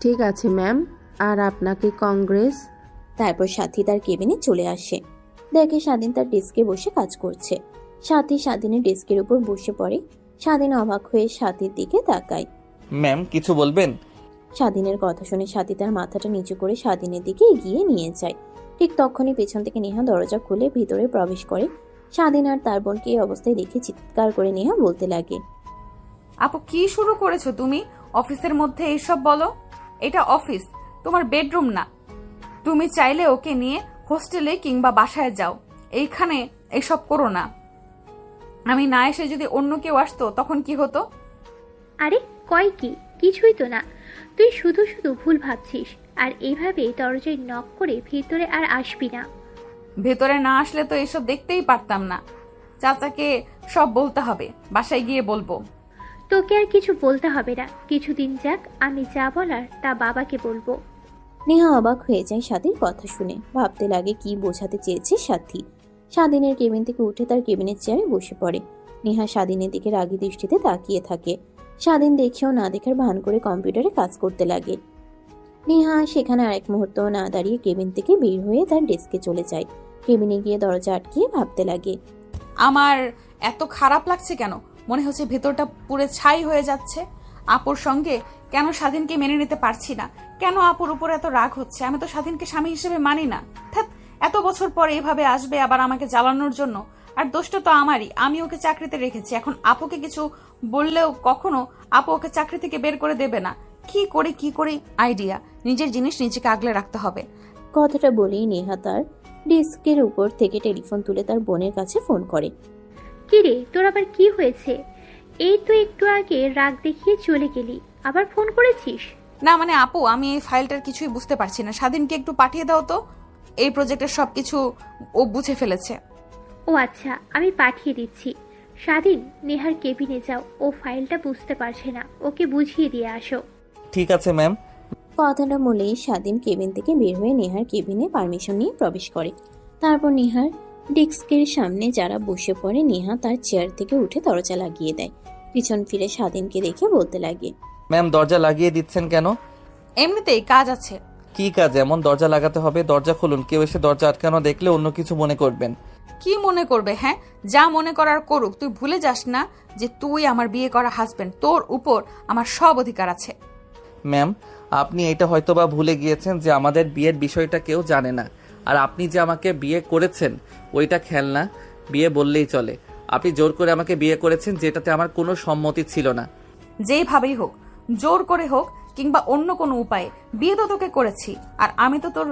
ঠিক আছে ম্যাম, আর আপনাকে কংগ্রেস। তারপর সাথী তার কেবিনে চলে আসে। দেখে স্বাধীন তার ডেস্কে বসে কাজ করছে। সাথী স্বাধীনের ডেস্কের উপর বসে পড়ে। স্বাধীন অবাক হয়ে সাথীর দিকে তাকায়। ম্যাম, কিছু বলবেন? স্বাধীনের কথা শুনে সাথী তার মাথাটা নিচু করে স্বাধীনের দিকে এগিয়ে নিয়ে যায়। ঠিক তখনই পেছন থেকে নেহা দরজা খুলে ভিতরে প্রবেশ করে। স্বাধীন আর তার বোনকে এই অবস্থায় দেখে চিৎকার করে নেহা বলতে লাগে, আপু কি শুরু করেছো তুমি? অফিসের মধ্যে এইসব বলো? এটা অফিস, তোমার বেডরুম না। তুমি চাইলে ওকে নিয়ে হোস্টেলে কিংবা বাসায় যাও, এইখানে এইসব করো না। আমি না এসে যদি অন্য কেউ আসতো তখন কি হতো? আরে কয় কি, কিছুই তো না। তুই শুধু শুধু ভুল ভাবছিস। আর এইভাবে দরজায় নক করে ভিতরে আর আসবি না। ভেতরে না আসলে তো এসব দেখতেই পারতাম না। চাচাকে সব বলতে হবে, বাসায় গিয়ে বলবো। তোকে আর কিছু বলতে হবে না, কিছুদিন যাক, আমি যা বলার তা বাবাকে বলবো। নেহা অবাক হয়ে যায় স্বাধীন কথা শুনে, ভাবতে লাগে কি বোঝাতে চেয়েছে সাথী। স্বাধীনের কেবিন থেকে উঠে তার কেবিনের চেয়ারে বসে পড়ে। নেহা স্বাধীনের দিকে রাগী দৃষ্টিতে তাকিয়ে থাকে। স্বাধীন দেখেও না দেখার ভান করে কম্পিউটারে কাজ করতে লাগে। নেহা সেখানে আরেক মুহূর্ত না দাঁড়িয়ে কেবিন থেকে বের হয়ে তার ডেস্কে চলে যায়। কেবিনে গিয়ে দরজা আটকিয়ে ভাবতে লাগে, আমার এত খারাপ লাগছে কেন? মনে হচ্ছে ভেতরটা পুরো ছাই হয়ে যাচ্ছে। আপুর সঙ্গে কেন স্বাধীনকে মেনে নিতে পারছি না? কেন আপুর উপর এত রাগ হচ্ছে? আমি তো স্বাধীনকে স্বামী হিসেবে মানি না। এত বছর পরে এভাবে আসবে আবার আমাকে জ্বালানোর জন্য। আর দোষটা তো আমারই, আমি ওকে চাকরিতে রেখেছি। এখন আপুকে কিছু বললেও কখনো আপু ওকে চাকরি থেকে বের করে দেবে না। কি করি আইডিয়া, নিজের জিনিস নিজেকে আগলে রাখতে হবে। কথাটা বলেই নেহা তার ডেস্কের উপর থেকে টেলিফোন তুলে তার বোনের কাছে ফোন করে। কিরে, তোর আবার কি হয়েছে? এই তো একটু আগে রাগ দেখিয়ে চলে গেলি, আবার ফোন করেছিস? না মানে আপু, আমি এই ফাইলটার কিছুই বুঝতে পারছি না। স্বাধীনকে একটু পাঠিয়ে দাও তো, এই প্রজেক্টের সবকিছু ও বুঝে ফেলেছে। ও আচ্ছা, আমি পাঠিয়ে দিচ্ছি। স্বাধীন, নেহার কেবিনে যাও, ও ফাইলটা বুঝতে পারছে না, ওকে বুঝিয়ে দিয়ে আসো। ঠিক আছে ম্যাম। কথাটা বলেই স্বাধীন কেবিন থেকে বের হয়ে নেহার কেবিনে পারমিশন নিয়ে প্রবেশ করে। তারপর নেহার ডেস্কের সামনে যারা বসে পড়ে, নেহা তার চেয়ার থেকে উঠে দরজা লাগিয়ে দেয়। পিছন ফিরে স্বাধীনকে দেখে বলতে লাগে, ম্যাম দরজা লাগিয়ে দিচ্ছেন কেন? এমনিতেই কাজ আছে। কি কাজ এমন দরজা লাগাতে হবে? দরজা খুলুন, কেউ এসে দরজা আটকানো দেখলে অন্য কিছু মনে করবেন। কি মনে করবে? হ্যাঁ, যা মনে করার করুক। তুই ভুলে যাস না যে তুই আমার বিয়ে করা হাজবেন্ড, তোর উপর আমার সব অধিকার আছে। ম্যাম, আপনি এটা হয়তোবা ভুলে গিয়েছেন যে আমাদের বিয়ের বিষয়টা কেউ জানে না। আর আপনি যে আমাকে বিয়ে করেছেন ওইটা খেলনা, বিয়ে বললেই চলে। আপনি জোর করে আমাকে বিয়ে করেছেন, যেটাতে আমার কোনো সম্মতি ছিল না। যেইভাবেই হোক, জোর করে হোক কিংবা অন্য কোনো উপায়ে, বিয়ে তো তোকে করেছি। আর আমি তো তোর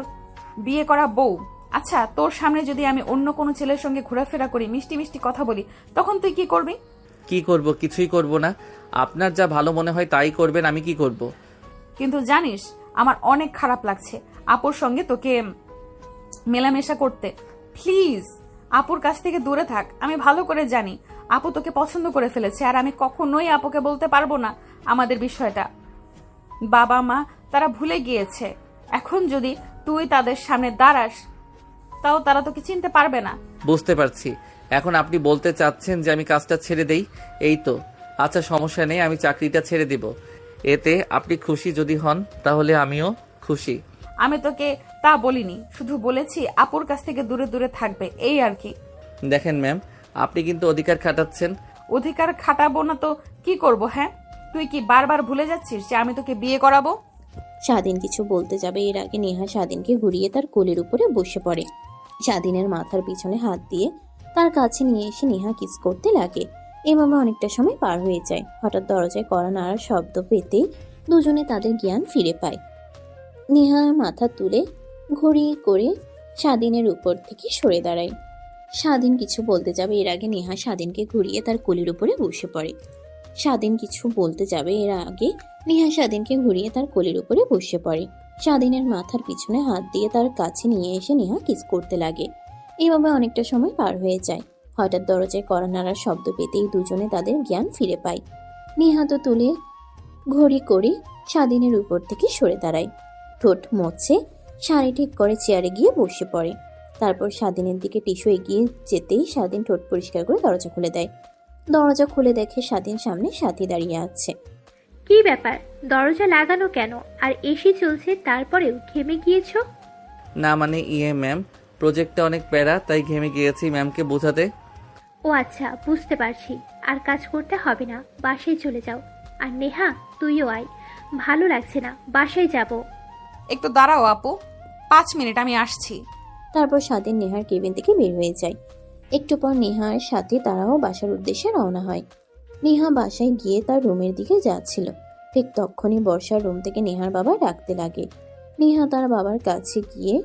বিয়ে করা বউ। আচ্ছা, তোর সামনে যদি আমি অন্য কোনো ছেলের সঙ্গে ঘোরাফেরা করি, মিষ্টি মিষ্টি কথা বলি, তখন তুই কি করবি? কি করব? কিছুই করব না। আপনার যা ভালো মনে হয় তাই করবেন, আমি কি করব? কিন্তু জানিস, আমার অনেক খারাপ লাগছে আপুর সঙ্গে তোকে মেলামেশা করতে। প্লিজ আপুর কাছ থেকে দূরে থাক। আমি ভালো করে জানি আপু তোকে পছন্দ করে ফেলেছে, আর আমি কখনোই আপুকে বলতে পারবো না আমাদের বিষয়টা। বাবা মা তারা ভুলে গিয়েছে। এখন যদি তুই তাদের সামনে দাঁড়াস, তাও তারা তোকে চিনতে পারবে না। বুঝতে পারছি। এখন আপনি বলতে চাচ্ছেন যে আমি কাজটা ছেড়ে দেই, এই তো? আচ্ছা, সমস্যা নেই, আমি চাকরিটা ছেড়ে দিব। এতে আপনি খুশি যদি হন তাহলে আমিও খুশি। আমি তোকে তা বলিনি, শুধু বলেছি আপুর কাছ থেকে দূরে দূরে থাকবে, এই আর কি। দেখেন ম্যাম, আপনি কিন্তু অধিকার খাটাচ্ছেন। অধিকার খাটাবো না তো কি করব? হ্যাঁ, তুই কি বারবার ভুলে যাচ্ছিস যে আমি তোকে বিয়ে করাবো? স্বাধীন কিছু বলতে যাবে এর আগে নেহা স্বাধীনকে ঘুরিয়ে তার কোলের উপরে বসে পড়ে। স্বাধীনের মাথার পিছনে হাত দিয়ে তার কাছে নিয়ে এসে নেহা কিস করতে লাগে। এভাবে অনেকটা সময় পার হয়ে যায়। হঠাৎ দরজায় কড়া নাড়ার শব্দ পেতেই দুজনে তাদের জ্ঞান ফিরে পায়। নেহা মাথা তুলে ঘড়ি করে স্বাধীনের উপর থেকে সরে দাঁড়ায়। স্বাধীন কিছু বলতে যাবে এর আগে নেহা স্বাধীনকে ঘুরিয়ে তার কোলের উপরে বসে পড়ে। স্বাধীন কিছু বলতে যাবে এর আগে নেহা স্বাধীনকে ঘুরিয়ে তার কোলের উপরে বসে পড়ে। স্বাধীনের মাথার পিছনে হাত দিয়ে তার কাছে নিয়ে এসে নেহা কিস করতে লাগে। এভাবে অনেকটা সময় পার হয়ে যায়। হঠাৎ দরজায় কড়া নাড়ার শব্দ পেতেই দুজনে তাদের জ্ঞান ফিরে পায়। নেহা তো তুলে ঘড়ি করে স্বাধীনের উপর থেকে সরে দাঁড়ায়। ঠোঁট মুছে শাড়ি ঠিক করে চেয়ারে গিয়ে বসে পড়ে। তারপর স্বাধীনের দিকে টিস্যু এগিয়ে যেতেই স্বাধীন ঠোঁট পরিষ্কার করে দরজা খুলে দেয়। দরজা খুলে দেখে স্বাধীন সামনে সাথী দাঁড়িয়ে আছে। কি ব্যাপার, দরজা লাগানো কেন? আর এসি চলছে তারপরেও ঘেমে গিয়েছো? না মানে ম্যাম, প্রজেক্টটা অনেক প্যারা, তাই ঘেমে গিয়েছি ম্যামকে বোঝাতে। ও আচ্ছা, বুঝতে পারছি। আর কাজ করতে হবে না, বাসায় চলে যাও। আর নেহা, তুইও আয়, ভালো লাগছে না, বাসায় যাব। একটু দাঁড়াও আপু, 5 মিনিট, আমি আসছি। তারপর স্বাধীন নেহার কেবিন থেকে বের হয়ে যায়। একটু পর নেহার সাথে তারাও বাসার উদ্দেশ্যে রওনা হয়। নেহা বাসায় গিয়ে তার রুমের দিকে যাচ্ছিল, ঠিক তখনই বর্ষার রুম থেকে নেহার বাবা ডাকতে লাগে। নেহা তার বাবার কাছে গিয়ে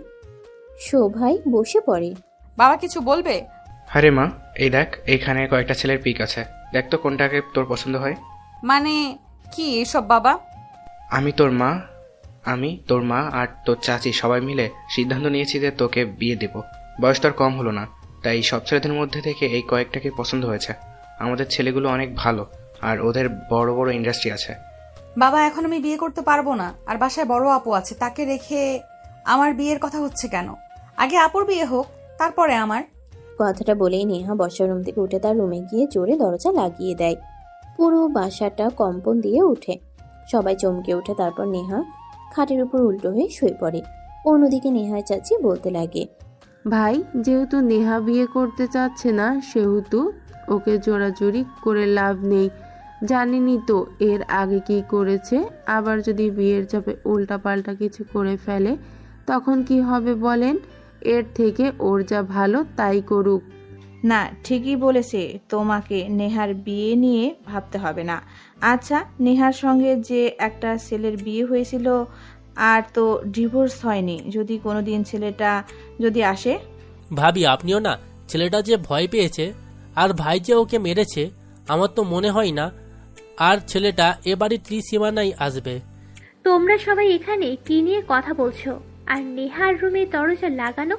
শোভায় বসে পড়ে। বাবা কিছু বলবে? আরে মা, এই দেখ, এইখানে কয়েকটা ছেলের পিক আছে, দেখ তো কোনটাকে তোর পছন্দ হয়। মানে কি এসব বাবা? আমি তোর মা আর তোর চাচি সবাই মিলে সিদ্ধান্ত নিয়েছি যে তোকে বিয়ে দেব। বয়স তোর কম হলো না, তাই সব ছেলেদের মধ্যে থেকে এই কয়েকটাকে পছন্দ হয়েছে। আমাদের ছেলেগুলো অনেক ভালো, আর ওদের বড় বড় ইন্ডাস্ট্রি আছে। বাবা, এখন আমি বিয়ে করতে পারবো না, আর বাসায় বড় আপু আছে, তাকে রেখে আমার বিয়ের কথা হচ্ছে কেন? আগে আপুর বিয়ে হোক, তারপরে আমার। কথাটা বলেই নেহা বসার রুম থেকে উঠে তার রুমে গিয়ে জোরে দরজা লাগিয়ে দেয়। পুরো বাসাটা কম্পন দিয়ে ওঠে, সবাই চমকে ওঠে। তারপর নেহা খাটের উপর উল্টো হয়ে শুয়ে পড়ে। অন্যদিকে নেহার চাচি বলতে লাগে, ভাই, যেহেতু নেহা বিয়ে করতে চাচ্ছে না সেহেতু ওকে জোরাজুরি করে লাভ নেই। জানিনি তো এর আগে কি করেছে, আবার যদি বিয়ের চাপে উল্টাপাল্টা কিছু করে ফেলে তখন কি হবে বলেন? এর থেকে ওর যা ভালো তাই করুক। না, ঠিকই বলেছে, তোমাকে নেহার বিয়ে নিয়ে ভাবতে হবে না। আচ্ছা, নেহার সঙ্গে যে একটা ছেলের বিয়ে হয়েছিল আর তো ডিভোর্স হয়নি, যদি কোনোদিন ছেলেটা যদি আসে? ভাবি, আপনিও না, ছেলেটা যে ভয় পেয়েছে আর ভাই যে ওকে মেরেছে, আমার তো মনে হয় না আর ছেলেটা এ বাড়ির ত্রিসীমানায় আসবে। তোমরা সবাই এখানে কি নিয়ে কথা বলছো? আর নেহার রুমে দরজা লাগানো,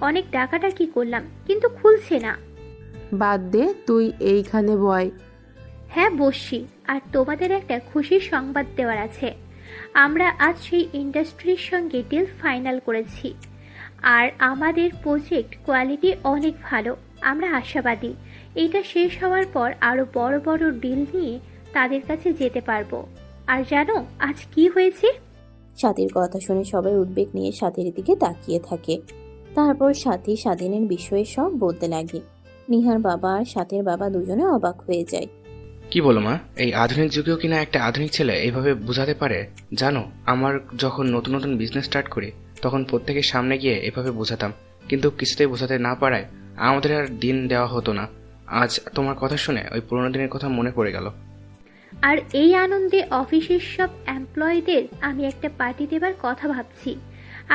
অনেক ডাকাডাকি করলাম কিন্তু খুলছে না। বাদ দে, তুই এইখানে বয়। হ্যাঁ, বসছি। আর তোমাদের একটা খুশির সংবাদ দেওয়ার আছে। আমরা আজ সেই ইন্ডাস্ট্রির সঙ্গে ডিল ফাইনাল করেছি, আর আমাদের প্রজেক্ট কোয়ালিটি অনেক ভালো। আমরা আশাবাদী এটা শেষ হওয়ার পর আরো বড় বড় ডিল নিয়ে তাদের কাছে যেতে পারবো। আর জানো আজ কি হয়েছে? সাথীর কথা শুনে সবাই উদ্বেগ নিয়ে সাথীর দিকে তাকিয়ে থাকে। তারপর সাথী স্বাধীনের বিষয়ে সব বলতে লাগে। নিহার বাবা আর সাথীর বাবা দুজনে অবাক হয়ে যায়। কি বলো মা, এই আধুনিক যুগেও কিনা একটা আধুনিক ছেলে এইভাবে বোঝাতে পারে? জানো, আমার যখন নতুন নতুন বিজনেস স্টার্ট করি তখন প্রত্যেকের সামনে গিয়ে এভাবে বোঝাতাম, কিন্তু কিছুতেই বোঝাতে না পারায় আমাদের আর দিন দেওয়া হতো না। আজ তোমার কথা শুনে ওই পুরোনো দিনের কথা মনে পড়ে গেল। আর এই আনন্দে অফিসের সব এমপ্লয়ীদের আমি একটা পার্টি দেবার কথা ভাবছি।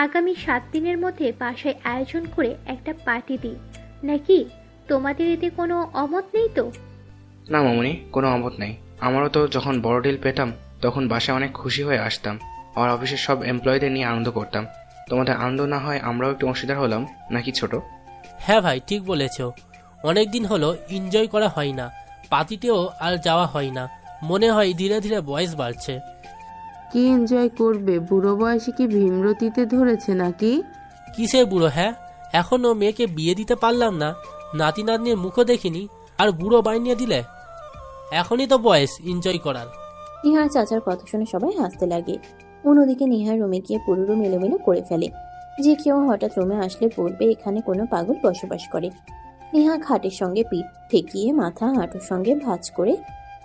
আগামী 7 দিনের মধ্যে বাসায় আয়োজন করে একটা পার্টি দিই নাকি? তোমাদের এতে কোনো অমত নেই তো? না মামুনি, কোনো অমত নেই। আমারও তো যখন বড় ডিল পেতাম তখন বাসায় অনেক খুশি হয়ে আসতাম, আর অফিসের সব এমপ্লয়ীদের নিয়ে আনন্দ করতাম। তোমাদের আনন্দ না হয় আমরাও একটু অংশীদার হলাম নাকি ছোট? হ্যাঁ ভাই, ঠিক বলেছ। অনেক দিন হলো এনজয় করা হয় না, পার্টিতেও আর যাওয়া হয় না। মনে হয় ধীরে ধীরে বয়স বাড়ছে। কি এনজয় করবে? বুড়ো বয়সে কি ভীমরতিতে ধরেছে নাকি? কিসের বুড়ো? হ্যাঁ, এখনো মেয়েকে বিয়ে দিতে পারলাম না, নাতি নাতনির মুখও দেখিনি, আর বুড়ো বানিয়ে দিলে? এখনই তো বয়স এনজয় করার। নিহার চাচার কথা শুনে সবাই হাসতে লাগে। অন্যদিকে নিহার রুমে গিয়ে পুরো রুম এলোমেলো করে ফেলে। যে কেউ হঠাৎ রুমে আসলে বলবে এখানে কোনো পাগল বসবাস করে। নিহা খাটের সঙ্গে পিঠ ঠেকিয়ে মাথা হাঁটুর সঙ্গে ভাঁজ করে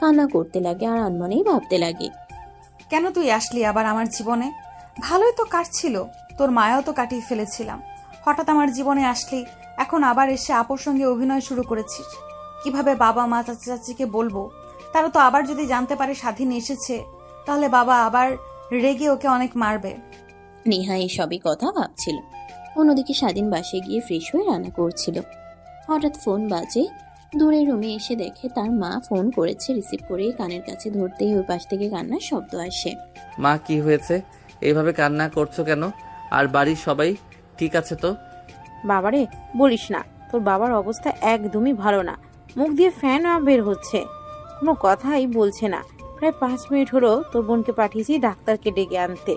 কান্না করতে লাগে আর আনমনেই ভাবতে লাগে, কেন তুই আসলি আবার আমার জীবনে? ভালোই তো কাটছিল, তোর মায়াও তো কাটিয়ে ফেলেছিলাম। হঠাৎ আমার জীবনে আসলি, এখন আবার এসে আপুর সঙ্গে অভিনয় শুরু করেছিস। কিভাবে বাবা মা চাচা চাচিকে বলবো? তারা তো আবার যদি জানতে পারে স্বাধীন এসেছে, তাহলে বাবা আবার রেগে ওকে অনেক মারবে। নেহা এই সবই কথা ভাবছিল। অন্যদিকে স্বাধীন বাসে গিয়ে ফ্রেশ হয়ে রান্না করছিল। হঠাৎ ফোন বাজে। দূরে রুমে এসে দেখে তার মা ফোন করেছে। রিসিভ করে কানের কাছে ধরতেই ওই পাশ থেকে কান্নার শব্দ আসে। মা, কি হয়েছে? এইভাবে কান্না করছো কেন? আর বাড়ির সবাই ঠিক আছে তো? বাবারে বলিস না, তোর বাবার অবস্থা একদমই ভালো না। মুখ দিয়ে ফ্যান বের হচ্ছে, কোনো কথাই বলছে না। প্রায় 5 মিনিট হলো তোর বোনকে পাঠিয়েছি ডাক্তারকে ডেকে আনতে,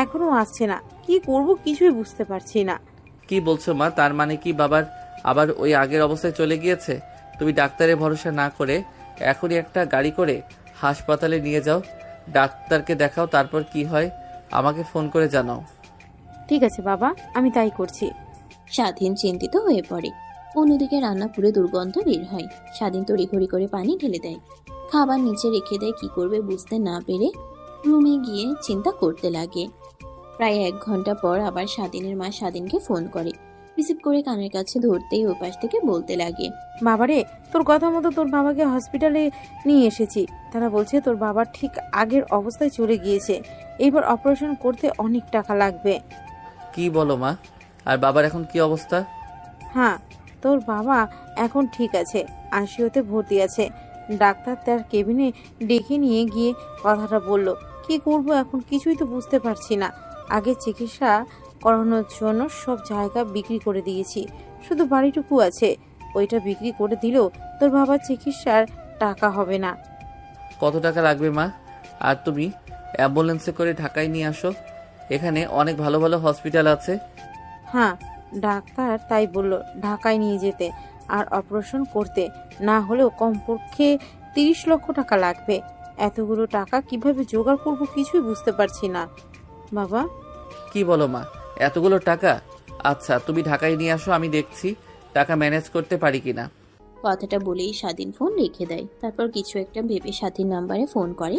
এখনো আসছে না। কি করব কিছুই বুঝতে পারছি না। কি বলছো মা? তার মানে কি বাবার আবার ওই আগের অবস্থায় চলে গিয়েছে? তুমি ডাক্তারের ভরসা না করে এখনই একটা গাড়ি করে হাসপাতালে নিয়ে যাও, ডাক্তারকে দেখাও, তারপর কি হয় আমাকে ফোন করে জানাও। ঠিক আছে বাবা, আমি তাই করছি। স্বাধীন চিন্তিত হয়ে পড়ে। অন্যদিকে রান্না পুরো দুর্গন্ধ বের হয়। স্বাধীন তড়িঘড়ি করে পানি ঢেলে দেয়, খাবার নিচে রেখে দেয়। কি করবে বুঝতে না পেরে রুমে গিয়ে চিন্তা করতে লাগে। প্রায় 1 ঘন্টা পর আবার স্বাধীনের মা স্বাধীনকে ফোন করে। রিসিভ করে কানের কাছে ধরতেই ওই পাশ থেকে বলতে লাগে, বাবারে, তোর কথা মতো তোর বাবাকে হসপিটালে নিয়ে এসেছি। তারা বলছে তোর বাবা ঠিক আগের অবস্থায় চলে গিয়েছে, এইবার অপারেশন করতে অনেক টাকা লাগবে। কি বলো মা? আর বাবার এখন কি অবস্থা? হ্যাঁ, তোর বাবা এখন ঠিক আছে, আইসিইউতে ভর্তি আছে। ডাক্তার তার কেবিনে ডেকে নিয়ে গিয়ে কথাটা বলল। কি করব এখন কিছুই তো বুঝতে পারছি না। আগে চিকিৎসা করানোর জন্য সব জায়গা বিক্রি করে দিয়েছি, শুধু বাড়িটুকু আছে, ওইটা বিক্রি করে দিলেও তোর বাবার চিকিৎসার টাকা হবে না। কত টাকা লাগবে মা? আর তুমি অ্যাম্বুলেন্সে করে ঢাকায় নিয়ে আসো, এখানে অনেক ভালো ভালো হসপিটাল আছে। হ্যাঁ, ডাক্তার তাই বললো ঢাকায় নিয়ে যেতে আর অপারেশন করতে, না হলেও কমপক্ষে 30 লক্ষ টাকা লাগবে। এতগুলো টাকা কিভাবে জোগাড় করব কিছুই বুঝতে পারছি না বাবা। কি বলো মা, এতগুলো টাকা? আচ্ছা তুমি ঢাকায় নিয়ে আসো, আমি দেখছি টাকা ম্যানেজ করতে পারি কিনা। কথাটা বলেই স্বাধীন ফোন রেখে দেয়। তারপর কিছু একটা ভেবে স্বাধীন নাম্বারে ফোন করে,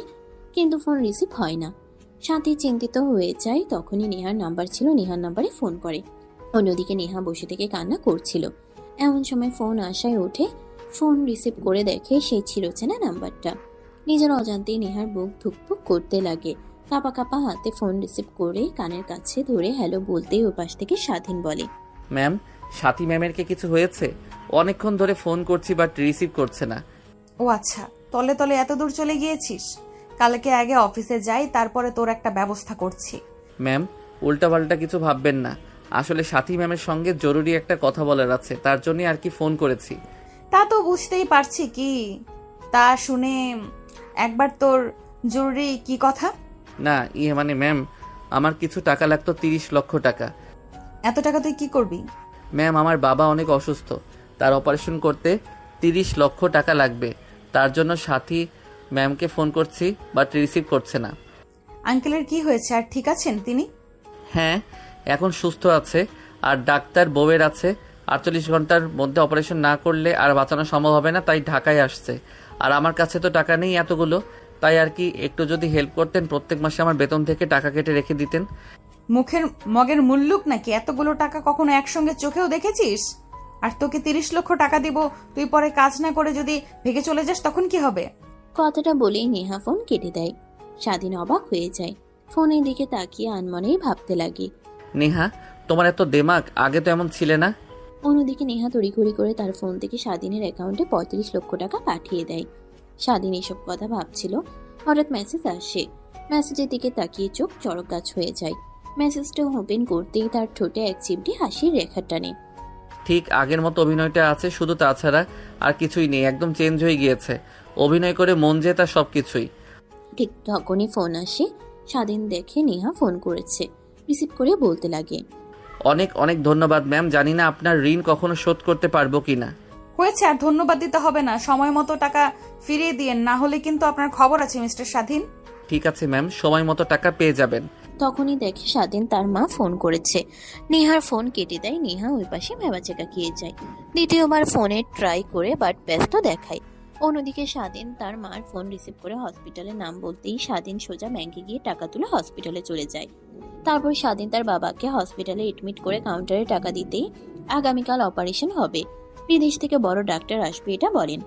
কিন্তু ফোন রিসিভ হয় না। স্বাধীন চিন্তিত হয়ে যায়। তখনই নেহার নাম্বার ছিল, নেহার নাম্বারে ফোন করে। অন্যদিকে নেহা বসে থেকে কান্না করছিল। এমন সময় ফোন আসায় ওঠে, ফোন রিসিভ করে দেখে সেই ছিল চেনা নাম্বারটা। নিজের অজান্তেই নেহার বুক ধুকপুক করতে লাগে। কাঁপা কাঁপা হাতে ফোন রিসিভ করে কানের কাছে ধরে হ্যালো বলতেই ওপাশ থেকে স্বাধীন বলে, ম্যাম, সাথী ম্যামের কি কিছু হয়েছে? অনেকক্ষণ ধরে ফোন করছি বাট রিসিভ করছে না। ও আচ্ছা, তলে তলে এত দূর চলে গিয়েছিস। কালকে আগে অফিসে যাই, তারপরে তোর একটা ব্যবস্থা করছি। ম্যাম, উল্টাপাল্টা কিছু ভাববেন না, আসলে সাথী ম্যামের সঙ্গে জরুরি একটা কথা বলার আছে, তার জন্য আর কি ফোন করেছি। তা তো বুঝতেই পারছি, কি তা শুনে একবার তোর জরুরি কি কথা? না মানে ম্যাম, আমার কিছু টাকা লাগতো, 30 লক্ষ টাকা। এত টাকা তুই কি করবি? ম্যাম, আমার বাবা অনেক অসুস্থ, তার অপারেশন করতে 30 লক্ষ টাকা লাগবে। তার জন্য সাথী ম্যামকে ফোন করছি বাট রিসিভ করছে না। আঙ্কেলের কি হয়েছে, আর ঠিক আছেন তিনি? হ্যাঁ, এখন সুস্থ আছে, আর ডাক্তার বউয়ের আছে 48 ঘন্টার মধ্যে অপারেশন না করলে আর বাঁচানো সম্ভব হবে না, তাই ঢাকায় আসছে। আর আমার কাছে তো টাকা নেই এতগুলো, তাই আর কি একটু যদি হেল্প করতেন, প্রত্যেক মাসে আমার বেতন থেকে টাকা কেটে রেখে দিতেন। মুখের মগের মুল্লুক নাকি? এতগুলো টাকা কখনো একসঙ্গে চোখেও দেখেছিস? আর তোকে 30 লক্ষ টাকা দিব, তুই পরে কাজ না করে যদি ভেগে চলে যাস তখন কি হবে? কথাটা বলেই নেহা ফোন কেটে দেয়। স্বাধীন অবাক হয়ে যায়, ফোনের দিকে তাকিয়ে আনমনেই ভাবতে লাগে। নেহা, তোমার এত দেমাগ, আগে তো এমন ছিলে না। অন্যদিকে নেহা তড়িঘড়ি করে তার ফোন থেকে স্বাধীনের অ্যাকাউন্টে 35 লক্ষ টাকা পাঠিয়ে দেয়। স্বাধীন এসব কথা ভাবছিল, হঠাৎ মেসেজ আসে। মেসেজের দিকে তাকিয়ে চোখ চড়ক গাছ হয়ে যায়। মেসেজটা ওপেন করতেই তার ঠোঁটে এক চিমটি হাসির রেখা টানে। ঠিক আগের মতো অভিনয়টা আছে, শুধু তাছাড়া আর কিছুই নেই, একদম চেঞ্জ হয়ে গিয়েছে। অভিনয় করে মন জেতা সবকিছুই। ঠিক তখনই ফোন আসে। স্বাধীন দেখে নেহা ফোন করেছে, রিসিভ করে বলতে লাগে, অনেক অনেক ধন্যবাদ ম্যাম, জানি না আপনার ঋণ কখনো শোধ করতে পারবো কিনা। হয়েছে, আর ধন্যবাদ দিতে হবে না, সময় মতো টাকা ফিরিয়ে দিয়েন, না হলে কিন্তু আপনার খবর আছে মিস্টার স্বাধীন। ঠিক আছে ম্যাম, সময় মতো টাকা পেয়ে যাবেন। তখনই দেখে স্বাধীন তার মা ফোন করেছে। নেহার ফোন কেটে দেয়। নেহা ওই পাশে ভেবাচেকা গিয়ে যায়। দ্বিতীয়বার ফোনে ট্রাই করে বাট ব্যস্ত দেখায়। অন্যদিকে স্বাধীন তার মার ফোন রিসিভ করে হসপিটালের নাম বলতেই স্বাধীন সোজা ব্যাংকে গিয়ে টাকা তুলে হসপিটালে চলে যায়। তারপর স্বাধীন তার বাবাকে হসপিটালে এডমিট করে কাউন্টারে টাকা দিতেই আগামীকাল অপারেশন হবে, বিদেশ থেকে বড় ডাক্তার আসবে এটা বলেন।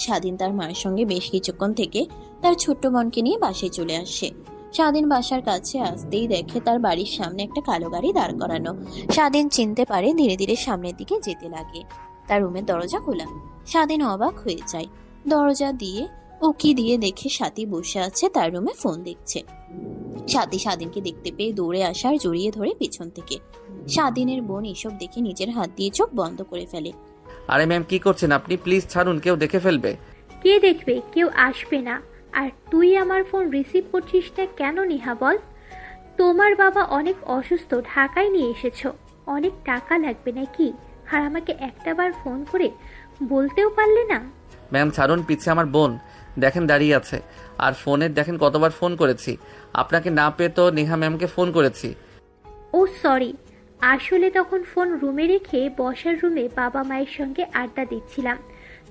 স্বাধীন তার মায়ের সঙ্গে বেশ কিছুক্ষণ থেকে তার ছোট্ট বোনকে নিয়ে বাসায় চলে আসে। স্বাধীন বাসার কাছে আসতেই দেখে তার বাড়ির সামনে একটা কালো গাড়ি দাঁড় করানো। স্বাধীন চিনতে পারে, ধীরে ধীরে সামনের দিকে যেতে লাগে। তার রুমের দরজা খোলা। স্বাধীন অবাক হয়ে যায়। দরজা দিয়ে উকি দিয়ে দেখে সাথী বসে আছে তার রুমে ফোন দেখছে। সাথী স্বাধীনকে দেখতে পেয়ে দৌড়ে আসার জড়িয়ে ধরে পিছন থেকে। স্বাধীনের বোন এসব দেখে নিজের হাত দিয়ে চোখ বন্ধ করে ফেলে। আরে ম্যাম, কি করছেন আপনি? প্লিজ ছাড়ুন, কেউ দেখে ফেলবে। কে দেখবে? কেউ আসবে না। আর তুই আমার ফোন রিসিভ করছিস না কেন নেহা বল? তোমার বাবা অনেক অসুস্থ, ঢাকায় নিয়ে এসেছো, অনেক টাকা লাগবে নাকি? আর আমাকে একটাবার ফোন করে বলতেও পারলে না। ম্যাম ছাড়ুন, পিছে আমার বোন দেখেন দাঁড়িয়ে আছে, আর ফোনের দেখেন কতবার ফোন করেছি, আপনাকে না পেয়ে তো নেহা ম্যামকে ফোন করেছি। ও সরি, আসলে তখন ফোন রুমে রেখে বসার রুমে বাবা মায়ের সঙ্গে আড্ডা দিচ্ছিলাম,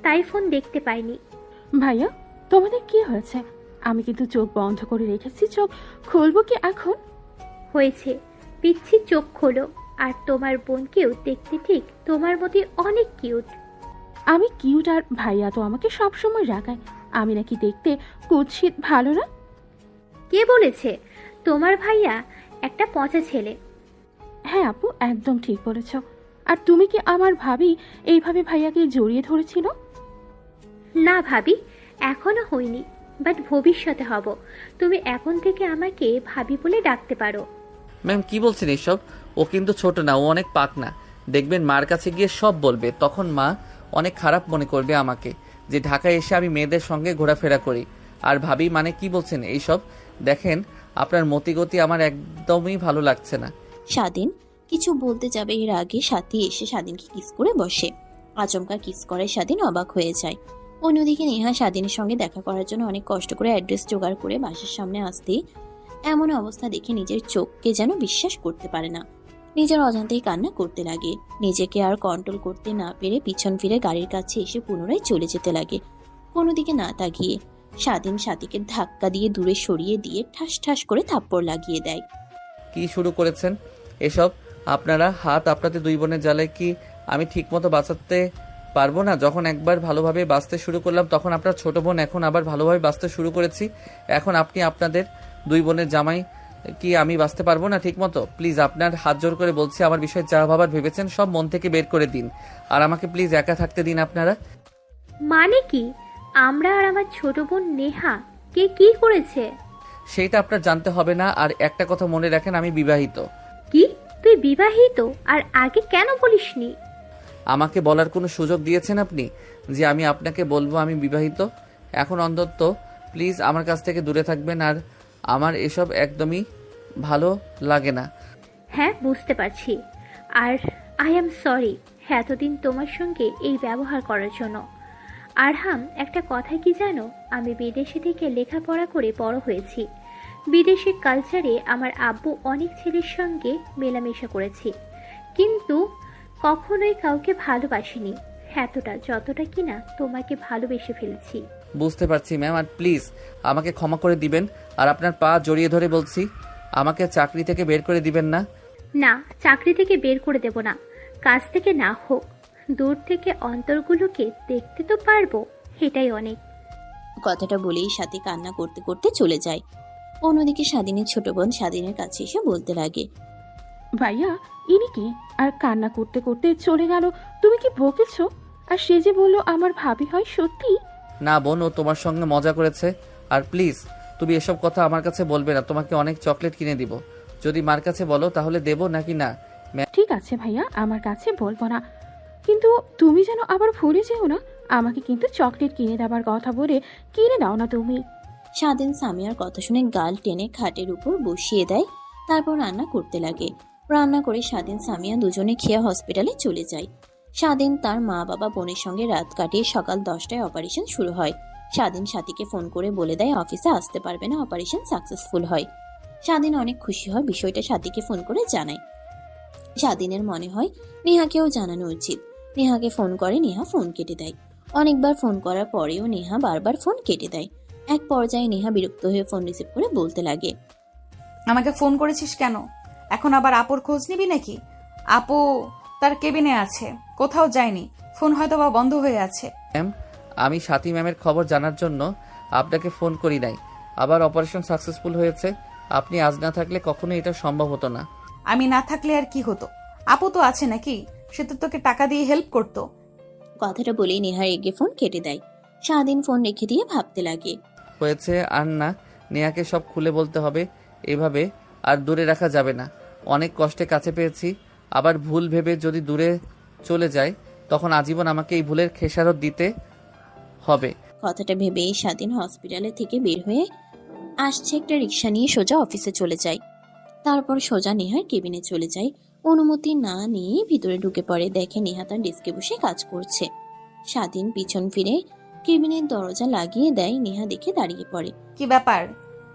তাই ফোন দেখতে পাইনি। ভাইয়া, তোমাদের কি হয়েছে? আমি কিন্তু চোখ বন্ধ করে রেখেছি, চোখ খুলবো কি এখন? হয়েছে, পিচ্ছি চোখ খোলো। আর তোমার বোনকেও দেখতে ঠিক তোমার মতোই অনেক কিউট। আমি কিউট আর ভাইয়া তো আমাকে সবসময় রাগায়। আমি নাকি দেখতে কুৎসিত, ভালো না? কে বলেছে? তোমার ভাইয়া একটা পচা ছেলে। হ্যাঁ আপু, একদম ঠিক বলেছ। আর তুমি কি আমার ভাবি এইভাবে ভাইয়াকে জড়িয়ে ধরেছিল? না ভাবি, এখনো হইনি, বাট ভবিষ্যতে হব। তুমি এখন থেকে আমাকে ভাবি বলে ডাকতে পারো। ম্যাম কি বলছেন এইসব? ও কিন্তু ছোট না, ও অনেক পাকনা, দেখবেন মার কাছে গিয়ে সব বলবে, তখন মা অনেক খারাপ মনে করবে আমাকে যে ঢাকায় এসে আমি মেয়েদের সঙ্গে ঘোরাফেরা করি। আর ভাবি মানে কি বলছেন এইসব? দেখেন আপনার মতিগতি আমার একদমই ভালো লাগছে না। স্বাধীন কিছু বলতে যাবে এর আগে সাথী এসে স্বাধীনকে কিস করে বসে। আচমকা কিস করে স্বাধীন অবাক হয়ে যায়। অন্যদিকে নেহা স্বাধীনের সঙ্গে দেখা করার জন্য অনেক কষ্ট করে অ্যাড্রেস জোগাড় করে বাসার সামনে আসতেই এমন অবস্থা দেখে নিজের চোখকে যেন বিশ্বাস করতে পারে না। নিজের অজান্তেই কান্না করতে লাগে। নিজেকে আর কন্ট্রোল করতে না পেরে পিছন ফিরে গাড়ির কাছে এসে পুনরায় চলে যেতে লাগে। কোনো দিকে না তাকিয়ে স্বাধীন সাথীকে ধাক্কা দিয়ে দূরে সরিয়ে দিয়ে ঠাস ঠাস করে থাপ্পড় লাগিয়ে দেয়। কি শুরু করেছেন এসব আপনারা? হাত আপনাদের দুই বোনের জ্বালায় কি আমি ঠিক মতো বাঁচাতে পারবো না? যখন একবার ভালোভাবে বাঁচতে শুরু করলাম তখন আপনার ছোট বোন, এখন আবার ভালোভাবে বাঁচতে শুরু করেছি, এখন আপনি আপনাদের দুই বোনের জামাই, কি আমি বাঁচতে পারবো না ঠিক মতো? প্লিজ আপনার হাত জোর করে বলছি, আমার বিষয়ে যা ভাবার ভেবেছেন সব মন থেকে বের করে দিন, আর আমাকে প্লিজ একা থাকতে দিন আপনারা। মানে কি? আমরা আর আমার ছোট বোন নেহা কে কি করেছে? সেইটা আপনার জানতে হবে না। আর একটা কথা মনে রাখেন, আমি বিবাহিত। কি? তুই বিবাহিত? আর আগে কেন বলিসনি? আমাকে বলার কোনো সুযোগ দিয়েছেন আপনি যে আমি আপনাকে বলবো আমি বিবাহিত? এখন অন্তত প্লিজ আমার কাছ থেকে দূরে থাকবেন, আর আমার এসব একদমই ভালো লাগে না। হ্যাঁ, বুঝতে পারছি। আর আই এম সরি এতদিন তোমার সঙ্গে এই ব্যবহার করার জন্য। আরহাম, একটা কথা কি জানো, আমি বিদেশে থেকে লেখাপড়া করে বড় হয়েছি। বিদেশি কালচারে আমার আব্বু অনেক ছেলের সঙ্গে মেলামেশা করেছি, কিন্তু কখনোই কাউকে ভালোবাসিনি এতটা যতটা কিনা তোমাকে ভালোবেসে ফেলেছি। বুঝতে পারছি ম্যাম, আর প্লিজ আমাকে ক্ষমা করে দিবেন, আর আপনার পা জড়িয়ে ধরে বলছি আমাকে চাকরি থেকে বের করে দিবেন না। না, চাকরি থেকে বের করে দেব না, কাজ থেকে না হোক, দূর থেকে অন্তরগুলোকে দেখতে তো পারবো, এটাই অনেক। কথাটা বলেই সাথী কান্না করতে করতে চলে যায়। অন্যদিকে স্বাধীনের ছোট বোন স্বাধীনের কাছে এসে বলতে লাগে, ভাইয়া ইনি কে? আর কান্না করতে করতে চলে গেল, তুমি কি বকেছো? আর সে যে বললো আমার ভাবি হয়, সত্যি? না বোন, ও তোমার সঙ্গে মজা করেছে। আর প্লিজ তুমি এসব কথা আমার কাছে বলবে না, তোমাকে অনেক চকলেট কিনে দিব। যদি মার কাছে বলো তাহলে দেব নাকি না? ঠিক আছে ভাইয়া, আমার কাছে বলবো না, কিন্তু তুমি যেন আবার ভুলে যেও না, আমাকে কিন্তু চকলেট কিনে দেবার কথা বলে কিনে দাও না তুমি। স্বাধীন সামিয়ার কথা শুনে গাল টেনে খাটের উপর বসিয়ে দেয়, তারপর রান্না করতে লাগে। রান্না করে স্বাধীন সামিয়া দুজনে খেয়ে হসপিটালে চলে যায়। স্বাধীন তার মা বাবা বোনের সঙ্গে রাত কাটিয়ে সকাল 10টায় অপারেশন শুরু হয়। স্বাধীন সাথীকে ফোন করে বলে দেয় অফিসে আসতে পারবে না, অপারেশন সাকসেসফুল হয়। স্বাধীন অনেক খুশি হয়, বিষয়টা সাথীকে ফোন করে জানায়। স্বাধীনের মনে হয় নেহাকেও জানানো উচিত। নেহাকে ফোন করে, নেহা ফোন কেটে দেয়। অনেকবার ফোন করার পরেও নেহা বারবার ফোন কেটে দেয়। এক পর্যায়ে নেহা বিরক্ত হয়ে ফোন রিসিভ করে বলতে লাগে, আমাকে ফোন করেছিস কেন? এখন আবার আপুর খোঁজ নিবি নাকি? আপু তার কেবিনে আছে, কোথাও যায়নি, ফোন হয়তো বা বন্ধ হয়ে আছে। ম্যাম, আমি সাথী ম্যামের খবর জানার জন্য আপনাকে ফোন করি নাই। আবার অপারেশন সাকসেসফুল হয়েছে। আপনি আজ না থাকলে কখনোই এটা সম্ভব হতো না। আমি না থাকলে আর কি হতো? আপু তো আছে নাকি, সে তো তোকে টাকা দিয়ে হেল্প করতো। কথাটা বলেই নেহা রেগে ফোন কেটে দেয়। স্বাধীন ফোন রেখে দিয়ে ভাবতে লাগে, হয়েছে আর না, নেহাকে সব খুলে বলতে হবে। এভাবে আর দূরে রাখা যাবে না। অনেক কষ্টে কাছে পেয়েছি, আবার ভুল ভেবে যদি দূরে চলে যায় তখন আজীবন আমাকে এই ভুলের খেসারত দিতে হবে। কথাটা ভেবেই স্বাধীন হসপিটালে থেকে বের হয়ে আসছে একটা রিক্সা নিয়ে সোজা অফিসে চলে যায়। তারপর সোজা নেহার কেবিনে চলে যায়। অনুমতি না নিয়ে ভিতরে ঢুকে পড়ে, দেখে নেহা তার ডেস্কে বসে কাজ করছে। স্বাধীন পিছন ফিরে কেবিনের দরজা লাগিয়ে দেয়। নেহা দেখে দাঁড়িয়ে পড়ে। কি ব্যাপার,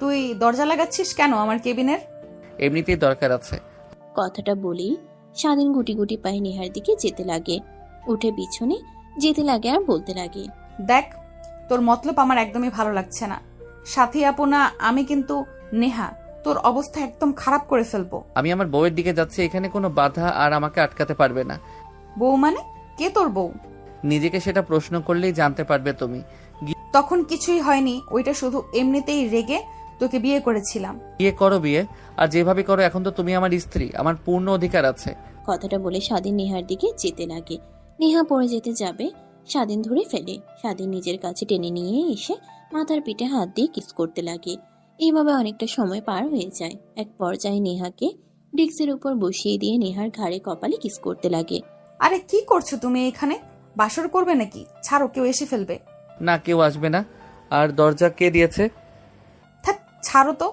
তুই দরজা লাগাচ্ছিস কেন আমার কেবিনের? এমনিতেই দরকার আছে। কথাটা বলেই স্বাধীন গুটি গুটি পায়ে নেহার দিকে যেতে লাগে। উঠে পিছনে যেতে লাগে আর বলতে লাগে, দেখ তোর মতলব আমার একদমই ভালো লাগছে না। সাথী আপু না আমি কিন্তু নেহা, তোর অবস্থা একদম খারাপ করে ফেলবো। আমি আমার বউয়ের দিকে যাচ্ছি, এখানে কোনো বাধা আর আমাকে আটকাতে পারবে না। বউ মানে? কে তোর বউ? নিজেকে সেটা প্রশ্ন করলেই জানতে পারবে তুমি। তখন কিছুই হয়নি, ওইটা শুধু এমনিতেই রেগে তোকে বিয়ে করেছিলাম। বিয়ে করো বিয়ে, আর যেভাবে করো, এখন তো তুমি আমার স্ত্রী, আমার পূর্ণ অধিকার আছে। কথাটা বলে স্বাধীন নেহার দিকে যেতে লাগে। নেহা পড়ে যেতে যাবে, স্বাধীন ধরে ফেলে। স্বাধীন নিজের কাছে টেনে নিয়ে এসে মাথার পিঠে হাত দিয়ে কিস করতে লাগে। এইভাবে অনেকটা সময় পার হয়ে যায়। এক পর্যায়ে নেহাকে ডেস্কের উপর বসিয়ে দিয়ে নেহার ঘাড়ে কপালে কিস করতে লাগে। আরে কি করছো তুমি এখানে? বাসর করবে নাকি? ছাড়ো, কেউ এসে ফেলবে। না, কেউ আসবে না। আর দরজা কে দিয়েছে? থাক, ছাড়ো তো।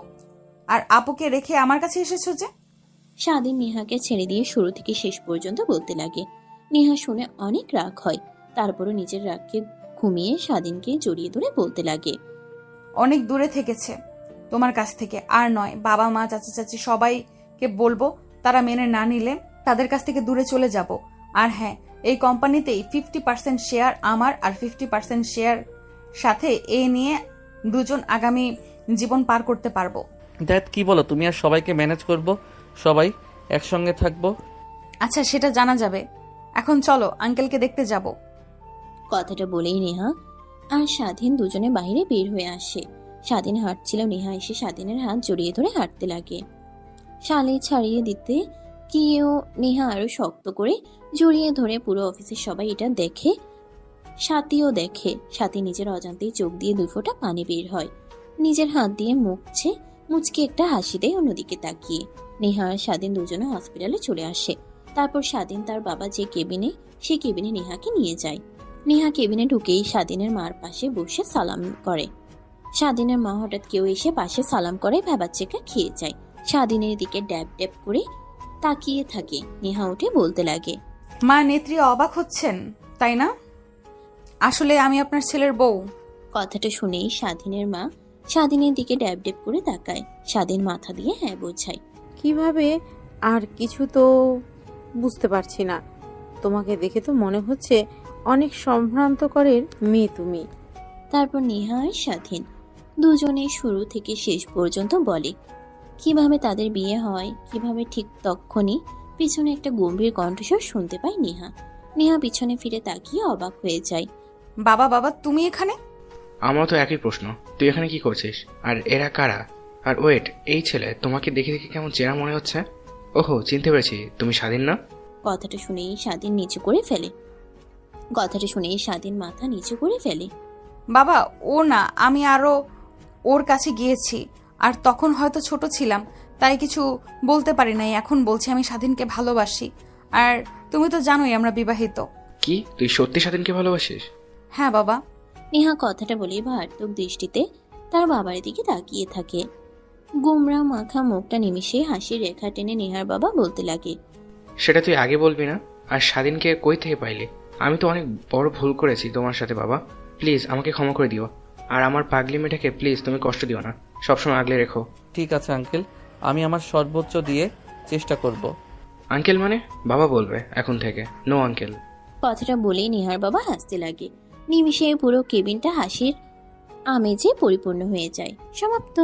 আর আপুকে রেখে আমার কাছে এসেছো যে? স্বাধীন নেহাকে ছেড়ে দিয়ে শুরু থেকে শেষ পর্যন্ত বলতে লাগে। নেহা শুনে অনেক রাগ হয়, তারপরও নিজের রাগকে ঘুমিয়ে স্বাধীনকে জড়িয়ে ধরে বলতে লাগে। অনেক দূরে থেকেছে তোমার কাছ থেকে, আর নয়। বাবা মা চাচা চাচি সবাইকে বলবো, তারা মেনে না নিলে তাদের কাছ থেকে দূরে চলে যাব। আর হ্যাঁ, এই কোম্পানিতেই 50% শেয়ার আমার, আর 50% শেয়ার সাথে এ নিয়ে দুজন আগামী জীবন পার করতে পারবো। দ্যাট কি বলো তুমি? আর সবাইকে ম্যানেজ করব, সবাই একসঙ্গে থাকবো। আচ্ছা, সেটা জানা যাবে। এখন চলো, আঙ্কেলকে দেখতে যাব। কথাটা বলেই নেহা আর স্বাধীন দুজনে বাইরে বের হয়ে আসে। স্বাধীন হাঁটছিল, নেহা এসে স্বাধীনের হাত জড়িয়ে ধরে হাঁটতে লাগে। শালে ছাড়িয়ে দিতে গিয়েও নেহা আরো শক্ত করে জড়িয়ে ধরে। পুরো অফিসের সবাই এটা দেখে, সাথীও দেখে। সাথী নিজের অজান্তেই চোখ দিয়ে 2 ফোঁটা পানি বের হয়। নিজের হাত দিয়ে মুচকে একটা হাসি দেয় অন্যদিকে তাকিয়ে। নেহা আর স্বাধীন দুজনে হসপিটালে চলে আসে। তারপর স্বাধীন তার বাবা যে কেবিনে, সে কেবিনে নেহাকে নিয়ে যায়। নেহা কেবিনে ঢুকেই স্বাধীনের মার পাশে বসে সালাম করে। স্বাধীনের মা হঠাৎ কেউ এসে পাশে সালাম করে ভ্যাবাচ্চেকা খেয়ে যায়। স্বাধীনের দিকে ড্যাব ড্যাব করে তাকিয়ে থাকে। নেহা উঠে বলতে লাগে, মা, নেত্রী অবাক হচ্ছেন তাই না? আসলে আমি আপনার ছেলের বউ। কথাটা শুনেই স্বাধীনের মা স্বাধীনের দিকে ড্যাব ড্যাব করে তাকায়। স্বাধীন মাথা দিয়ে হ্যাঁ বোঝায়। কিভাবে আর কিছু তো বুঝতে পারছি না। তোমাকে দেখে তো মনে হচ্ছে অনেক সম্ভ্রান্তকরের মেয়ে তুমি। তারপর নেহা আর স্বাধীন দুজনে শুরু থেকে শেষ পর্যন্ত বলে কিভাবে তাদের বিয়ে হয়, কিভাবে ঠিক তখনই পিছনে একটা গম্ভীর কণ্ঠস্বর শুনতে পায় নেহা। নেহা পিছনে ফিরে তাকিয়ে অবাক হয়ে যায়। বাবা, বাবা, তুমি এখানে? আমারও তো একই প্রশ্ন, তুই এখানে কি করছিস? আর এরা কারা? আর ওয়েট, এই ছেলে তোমাকে দেখে দেখে কেমন চেনা মনে হচ্ছে। ওহো, চিনতে পেরেছি, তুমি স্বাধীন না? কথাটা শুনেই স্বাধীন মাথা নিচু করে ফেলে। বাবা, ও না, আমি আরো ওর কাছে গিয়েছি। আর তখন হয়তো ছোট ছিলাম, তাই কিছু বলতে পারি নাই। এখন বলছি আমি স্বাধীনকে ভালোবাসি। আর তুমি তো জানোই আমরা বিবাহিত। কি, তুই সত্যি স্বাধীনকে ভালোবাসিস? হ্যাঁ বাবা। নেহা কথাটা বলে ভার্তক দৃষ্টিতে তার বাবার দিকে তাকিয়ে থাকে। গুমরা মাখা মুখটা নিমিশে হাসির রেখা টেনে নেহার বাবা বলতে লাগে, সেটা তুই আগে বলবি না? আর স্বাধীনকে কই থেকে পাইলি? আমি তো অনেক বড় ভুল করেছি তোমার সাথে বাবা, প্লিজ আমাকে ক্ষমা করে দিও। আর আমার পাগলি মেয়েটাকে প্লিজ তুমি কষ্ট দিও না, সবসময় আগলে রেখো। ঠিক আছে আঙ্কেল, আমি আমার সর্বোচ্চ দিয়ে চেষ্টা করব। আঙ্কেল মানে? বাবা বলবে এখন থেকে, নো আঙ্কেল। কথাটা বলেই নেহার বাবা হাসতে লাগে। নিমিষে পুরো কেবিনটা হাসির আমেজে পরিপূর্ণ হয়ে যায়। সমাপ্ত।